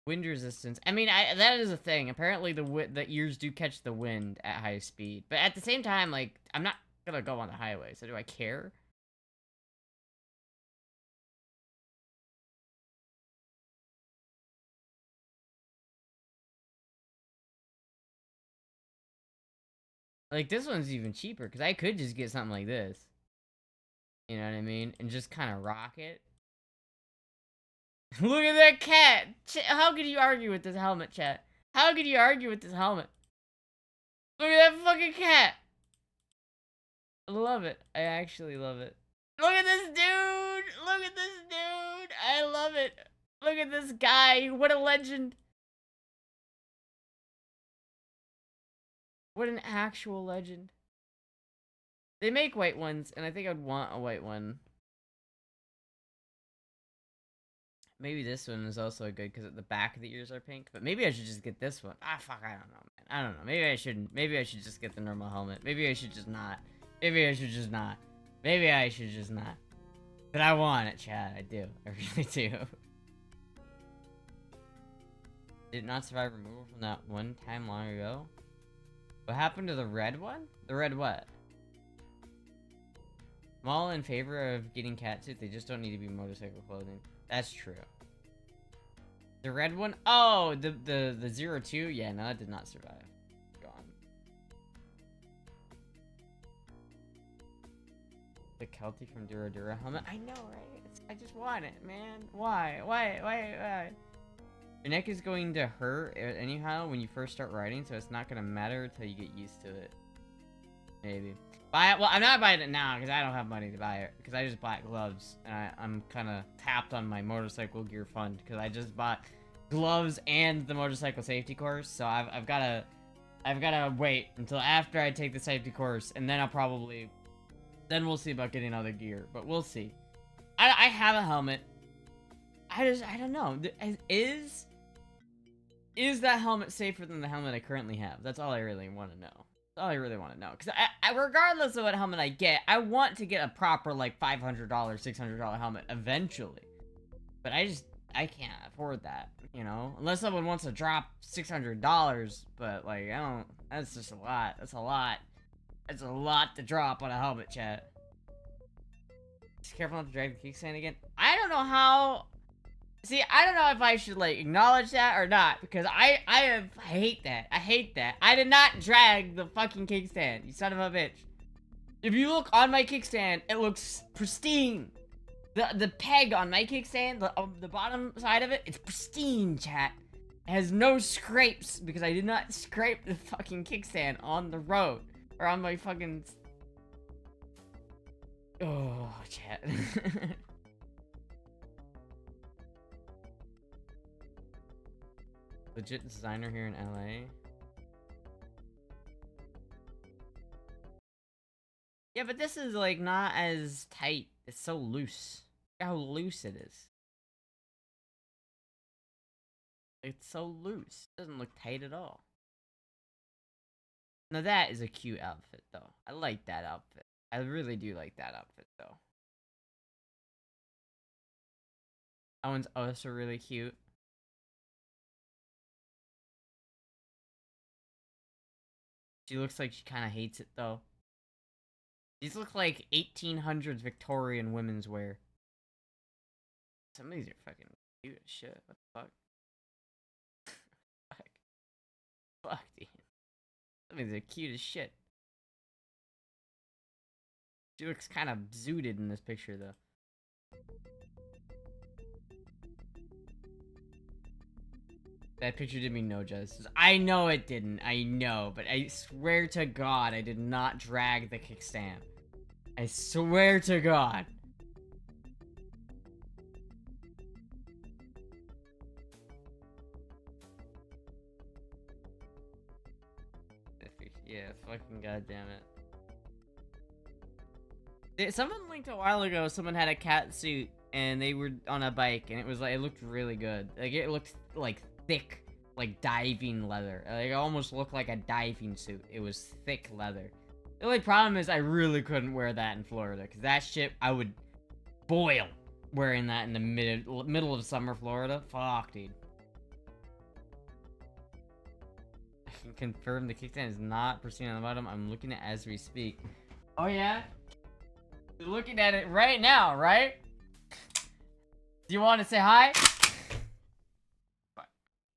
Wind resistance. I mean, that is a thing. Apparently, the ears do catch the wind at high speed. But at the same time, like, I'm not gonna go on the highway, so do I care? Like, this one's even cheaper, because I could just get something like this. You know what I mean? And just kind of rock it. Look at that cat! How could you argue with this helmet, chat? How could you argue with this helmet? Look at that fucking cat! I love it. I actually love it. Look at this dude! Look at this dude! I love it. Look at this guy. What a legend. What an actual legend. They make white ones, and I think I'd want a white one. Maybe this one is also good because the back of the ears are pink. But maybe I should just get this one. Ah, fuck, I don't know, man. I don't know. Maybe I shouldn't. Maybe I should just get the normal helmet. Maybe I should just not. Maybe I should just not. Maybe I should just not. But I want it, Chad. I do. I really do. Did not survive removal from that one time long ago? What happened to the red one? The red what? I'm all in favor of getting catsuit. They just don't need to be motorcycle clothing. That's true. The red one? Oh, the 02? Yeah, no, that did not survive. Gone. The Kelty from Dura Dura helmet? I know, right? I just want it, man. Why? Why? Your neck is going to hurt anyhow when you first start riding, so it's not going to matter until you get used to it. Maybe. Buy it. Well, I'm not buying it now because I don't have money to buy it. Because I just bought gloves. And I'm kind of tapped on my motorcycle gear fund. Because I just bought gloves and the motorcycle safety course. So I've got to wait until after I take the safety course. And then I'll probably... Then we'll see about getting other gear. But we'll see. I have a helmet. I don't know. Is that helmet safer than the helmet I currently have? That's all I really want to know. That's all I really want to know. Because regardless of what helmet I get, I want to get a proper, like, $500, $600 helmet eventually. But I can't afford that, you know? Unless someone wants to drop $600, but, like, I don't... That's just a lot. That's a lot. That's a lot to drop on a helmet, chat. Just careful not to drag the kickstand again. I don't know how... See, I don't know if I should, like, acknowledge that or not, because I hate that. I hate that. I did not drag the fucking kickstand, you son of a bitch. If you look on my kickstand, it looks pristine. The peg on my kickstand, the bottom side of it, it's pristine, chat. It has no scrapes, because I did not scrape the fucking kickstand on the road. Or on my fucking... Oh, chat. Legit designer here in LA. Yeah, but this is like not as tight. It's so loose. how loose it is. It's so loose. It doesn't look tight at all. Now that is a cute outfit, though. I like that outfit. I really do like that outfit, though. That one's also really cute. She looks like she kind of hates it, though. These look like 1800s Victorian women's wear. Some of these are fucking cute as shit. What the fuck? Fuck. Fuck, dude. Some of these are cute as shit. She looks kind of zooted in this picture, though. That picture did me no justice. I know it didn't. I know. But I swear to God, I did not drag the kickstand. I swear to God. Yeah, fucking goddamn it. Someone linked a while ago, someone had a cat suit and they were on a bike and it was like, it looked really good. Like, it looked like thick, like diving leather. Like, it almost looked like a diving suit. It was thick leather. The only problem is I really couldn't wear that in Florida, because that shit, I would boil wearing that in the middle of summer Florida. Fuck, dude. I can confirm the kickstand is not proceeding on the bottom. I'm looking at it as we speak. Oh, yeah? You're looking at it right now, right? Do you want to say hi? Fuck.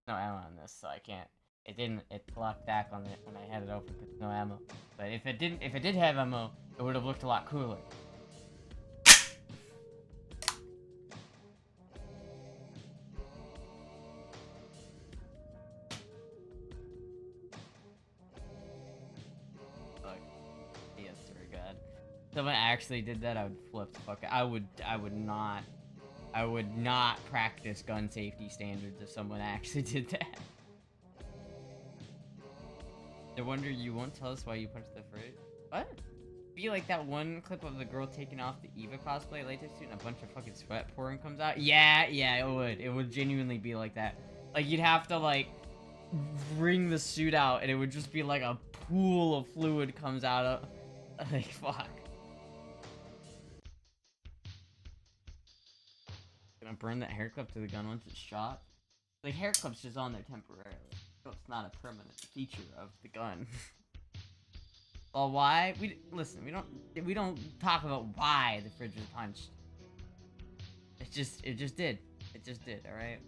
No ammo on this, so I can't. It locked back on it when I had it open with no ammo. But if it did have ammo, it would have looked a lot cooler. Fuck. Yes, sir, God. If someone actually did that, I would flip the fuck out. I would not practice gun safety standards if someone actually did that. No wonder you won't tell us why you punched the fridge. What? Be like that one clip of the girl taking off the Eva cosplay latex suit and a bunch of fucking sweat pouring comes out? Yeah, it would. It would genuinely be like that. Like, you'd have to, like, wring the suit out and it would just be like a pool of fluid comes out of... Like, fuck. Gonna burn that hair clip to the gun once it's shot? Like, hair clip's just on there temporarily. So it's not a permanent feature of the gun. Well, why? Listen, we don't talk about why the fridge was punched. It just did. It just did, alright?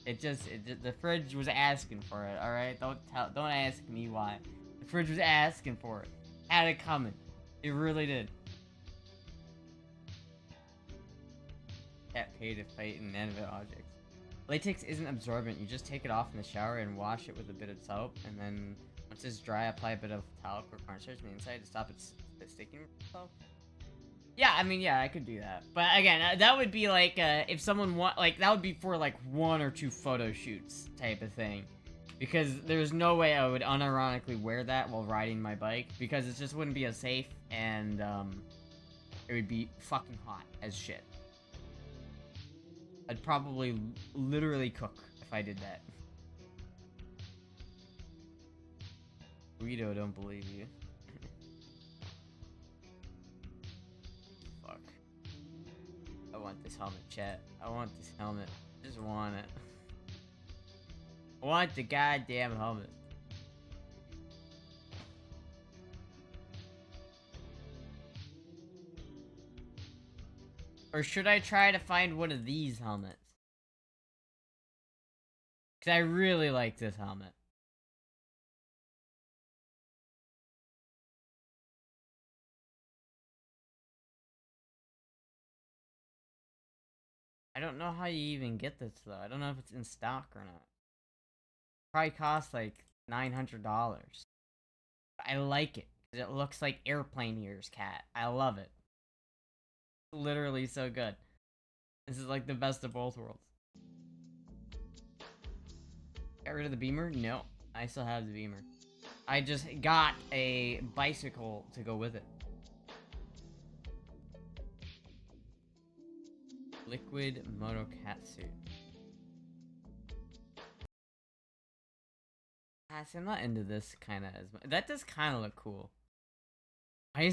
The fridge was asking for it, alright? Don't ask me why. The fridge was asking for it. Had it coming. It really did. Cat paid to fight inanimate objects. Latex isn't absorbent. You just take it off in the shower and wash it with a bit of soap, and then once it's dry, apply a bit of talc or cornstarch on the inside to stop it sticking with itself. Yeah, I mean, yeah, I could do that. But again, that would be like, if someone that would be for like 1 or 2 photo shoots type of thing. Because there's no way I would unironically wear that while riding my bike, because it just wouldn't be as safe, and it would be fucking hot as shit. I'd probably literally cook if I did that. Guido don't believe you. Fuck. I want this helmet, chat. I want this helmet. I just want it. I want the goddamn helmet. Or should I try to find one of these helmets? Because I really like this helmet. I don't know how you even get this, though. I don't know if it's in stock or not. Probably costs like $900. I like it. It looks like airplane ears, cat. I love it. Literally so good. This is like the best of both worlds. Got rid of the Beamer? No. I still have the Beamer. I just got a bicycle to go with it. Liquid moto cat suit. See, I'm not into this kind of as much. That does kind of look cool. Why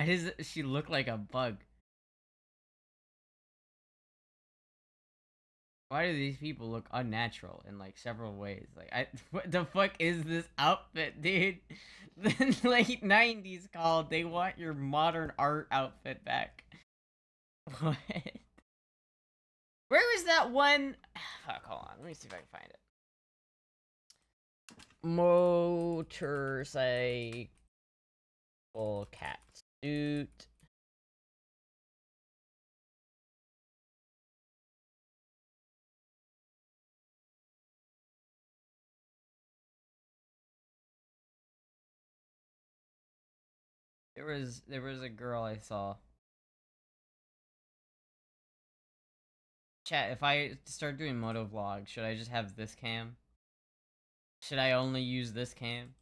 does she look like a bug? Why do these people look unnatural in like several ways? Like, what the fuck is this outfit, dude? The late 90s called, they want your modern art outfit back. What? Where was that one? Fuck, hold on. Let me see if I can find it. Motorcycle cat suit. There was a girl I saw. Chat, if I start doing moto vlogs, should I just have this cam? Should I only use this cam?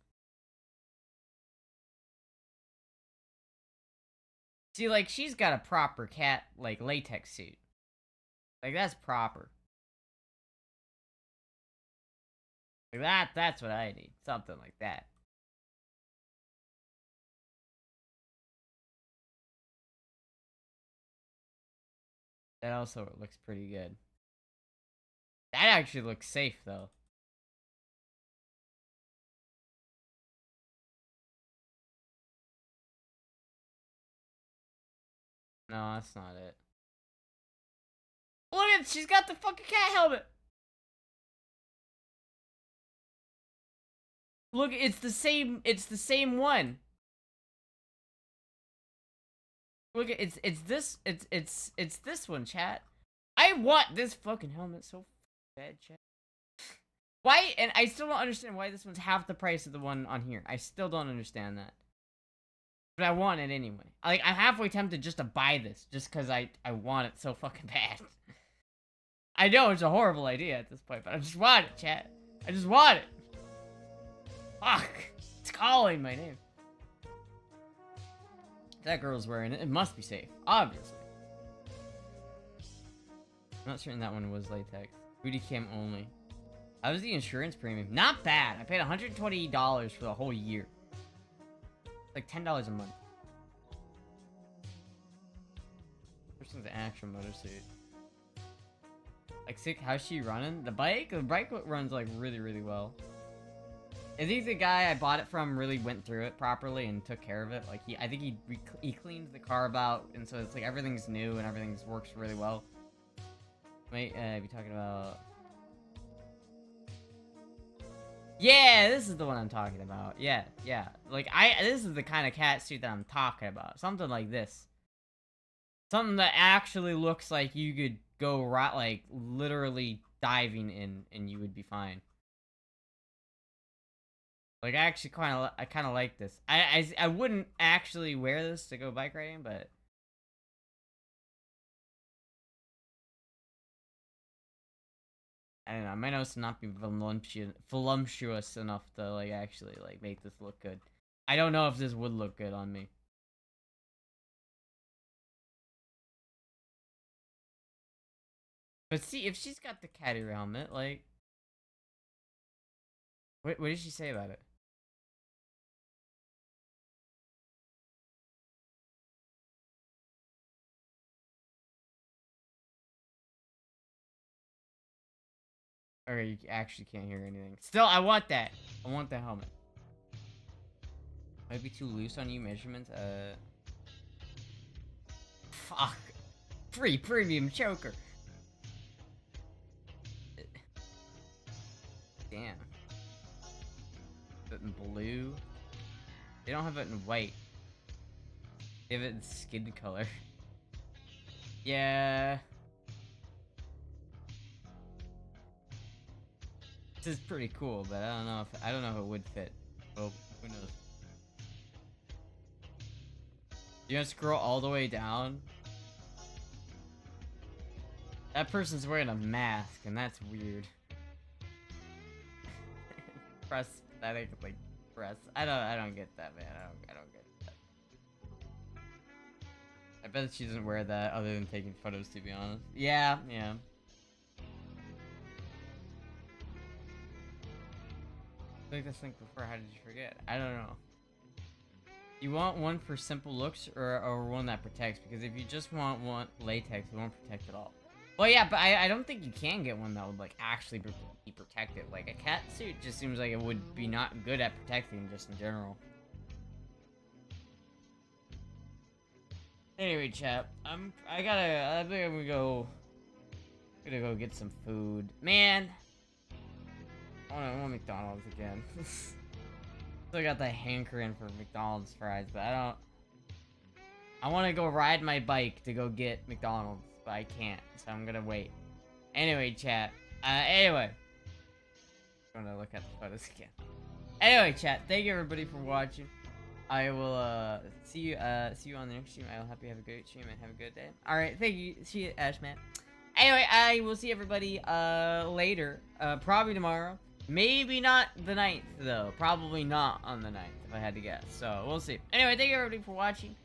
See, like, she's got a proper cat, like, latex suit. Like, that's proper. Like, that's what I need. Something like that. That also looks pretty good. That actually looks safe, though. No, that's not it. Look at, she's got the fucking cat helmet. Look, it's the same one. Look, it's this one, chat. I want this fucking helmet so bad, chat. Why? And I still don't understand why this one's half the price of the one on here. I still don't understand that. But I want it anyway. Like, I'm halfway tempted just to buy this, just because I want it so fucking bad. I know it's a horrible idea at this point, but I just want it, chat. I just want it. Fuck. It's calling my name. If that girl's wearing it, it must be safe. Obviously. I'm not certain that one was latex. Booty cam only. How was the insurance premium? Not bad. I paid $120 for the whole year. It's like $10 a month. This one's an actual motor suit. Like, sick, how's she running? The bike runs, like, really, really well. I think the guy I bought it from really went through it properly and took care of it. Like, I think he cleaned the carb out, and so it's like everything's new and everything works really well. Wait, be talking about... Yeah, this is the one I'm talking about. Yeah. Like, this is the kind of cat suit that I'm talking about. Something like this. Something that actually looks like you could go right, like, literally diving in, and you would be fine. Like, I actually kind of like this. I wouldn't actually wear this to go bike riding, but... I don't know, my nose to not be voluptuous enough to, like, actually, like, make this look good. I don't know if this would look good on me. But see, if she's got the cat ear helmet, like... What did she say about it? Okay, you actually can't hear anything. Still, I want that. I want the helmet. Might be too loose on you measurements. Fuck. Free premium choker. Damn. Put it in blue. They don't have it in white. They have it in skin color. Yeah. This is pretty cool, but I don't know if it would fit. Well, who knows? You gonna scroll all the way down? That person's wearing a mask, and that's weird. Press pathetic, like press. I don't get that, man. I don't get that. bet she doesn't wear that other than taking photos, to be honest. Yeah. Click this link before. How did you forget? I don't know. You want one for simple looks or one that protects? Because if you just want one latex, it won't protect at all. Well, yeah, but I don't think you can get one that would, like, actually be protected. Like, a cat suit just seems like it would be not good at protecting, just in general. Anyway, chat, I think I'm gonna go get some food. Man, I want McDonald's again. Still got that hankering for McDonald's fries, but I want to go ride my bike to go get McDonald's, but I can't, so I'm gonna wait. Anyway, chat. Anyway, I'm gonna look at the photos again. Anyway, chat. Thank you everybody for watching. I will see you on the next stream. I hope you have a great stream and have a good day. All right, thank you. See you, Ashman. Anyway, I will see everybody later. Probably tomorrow. Maybe not the 9th, though. Probably not on the 9th, if I had to guess. So, we'll see. Anyway, thank you everybody for watching.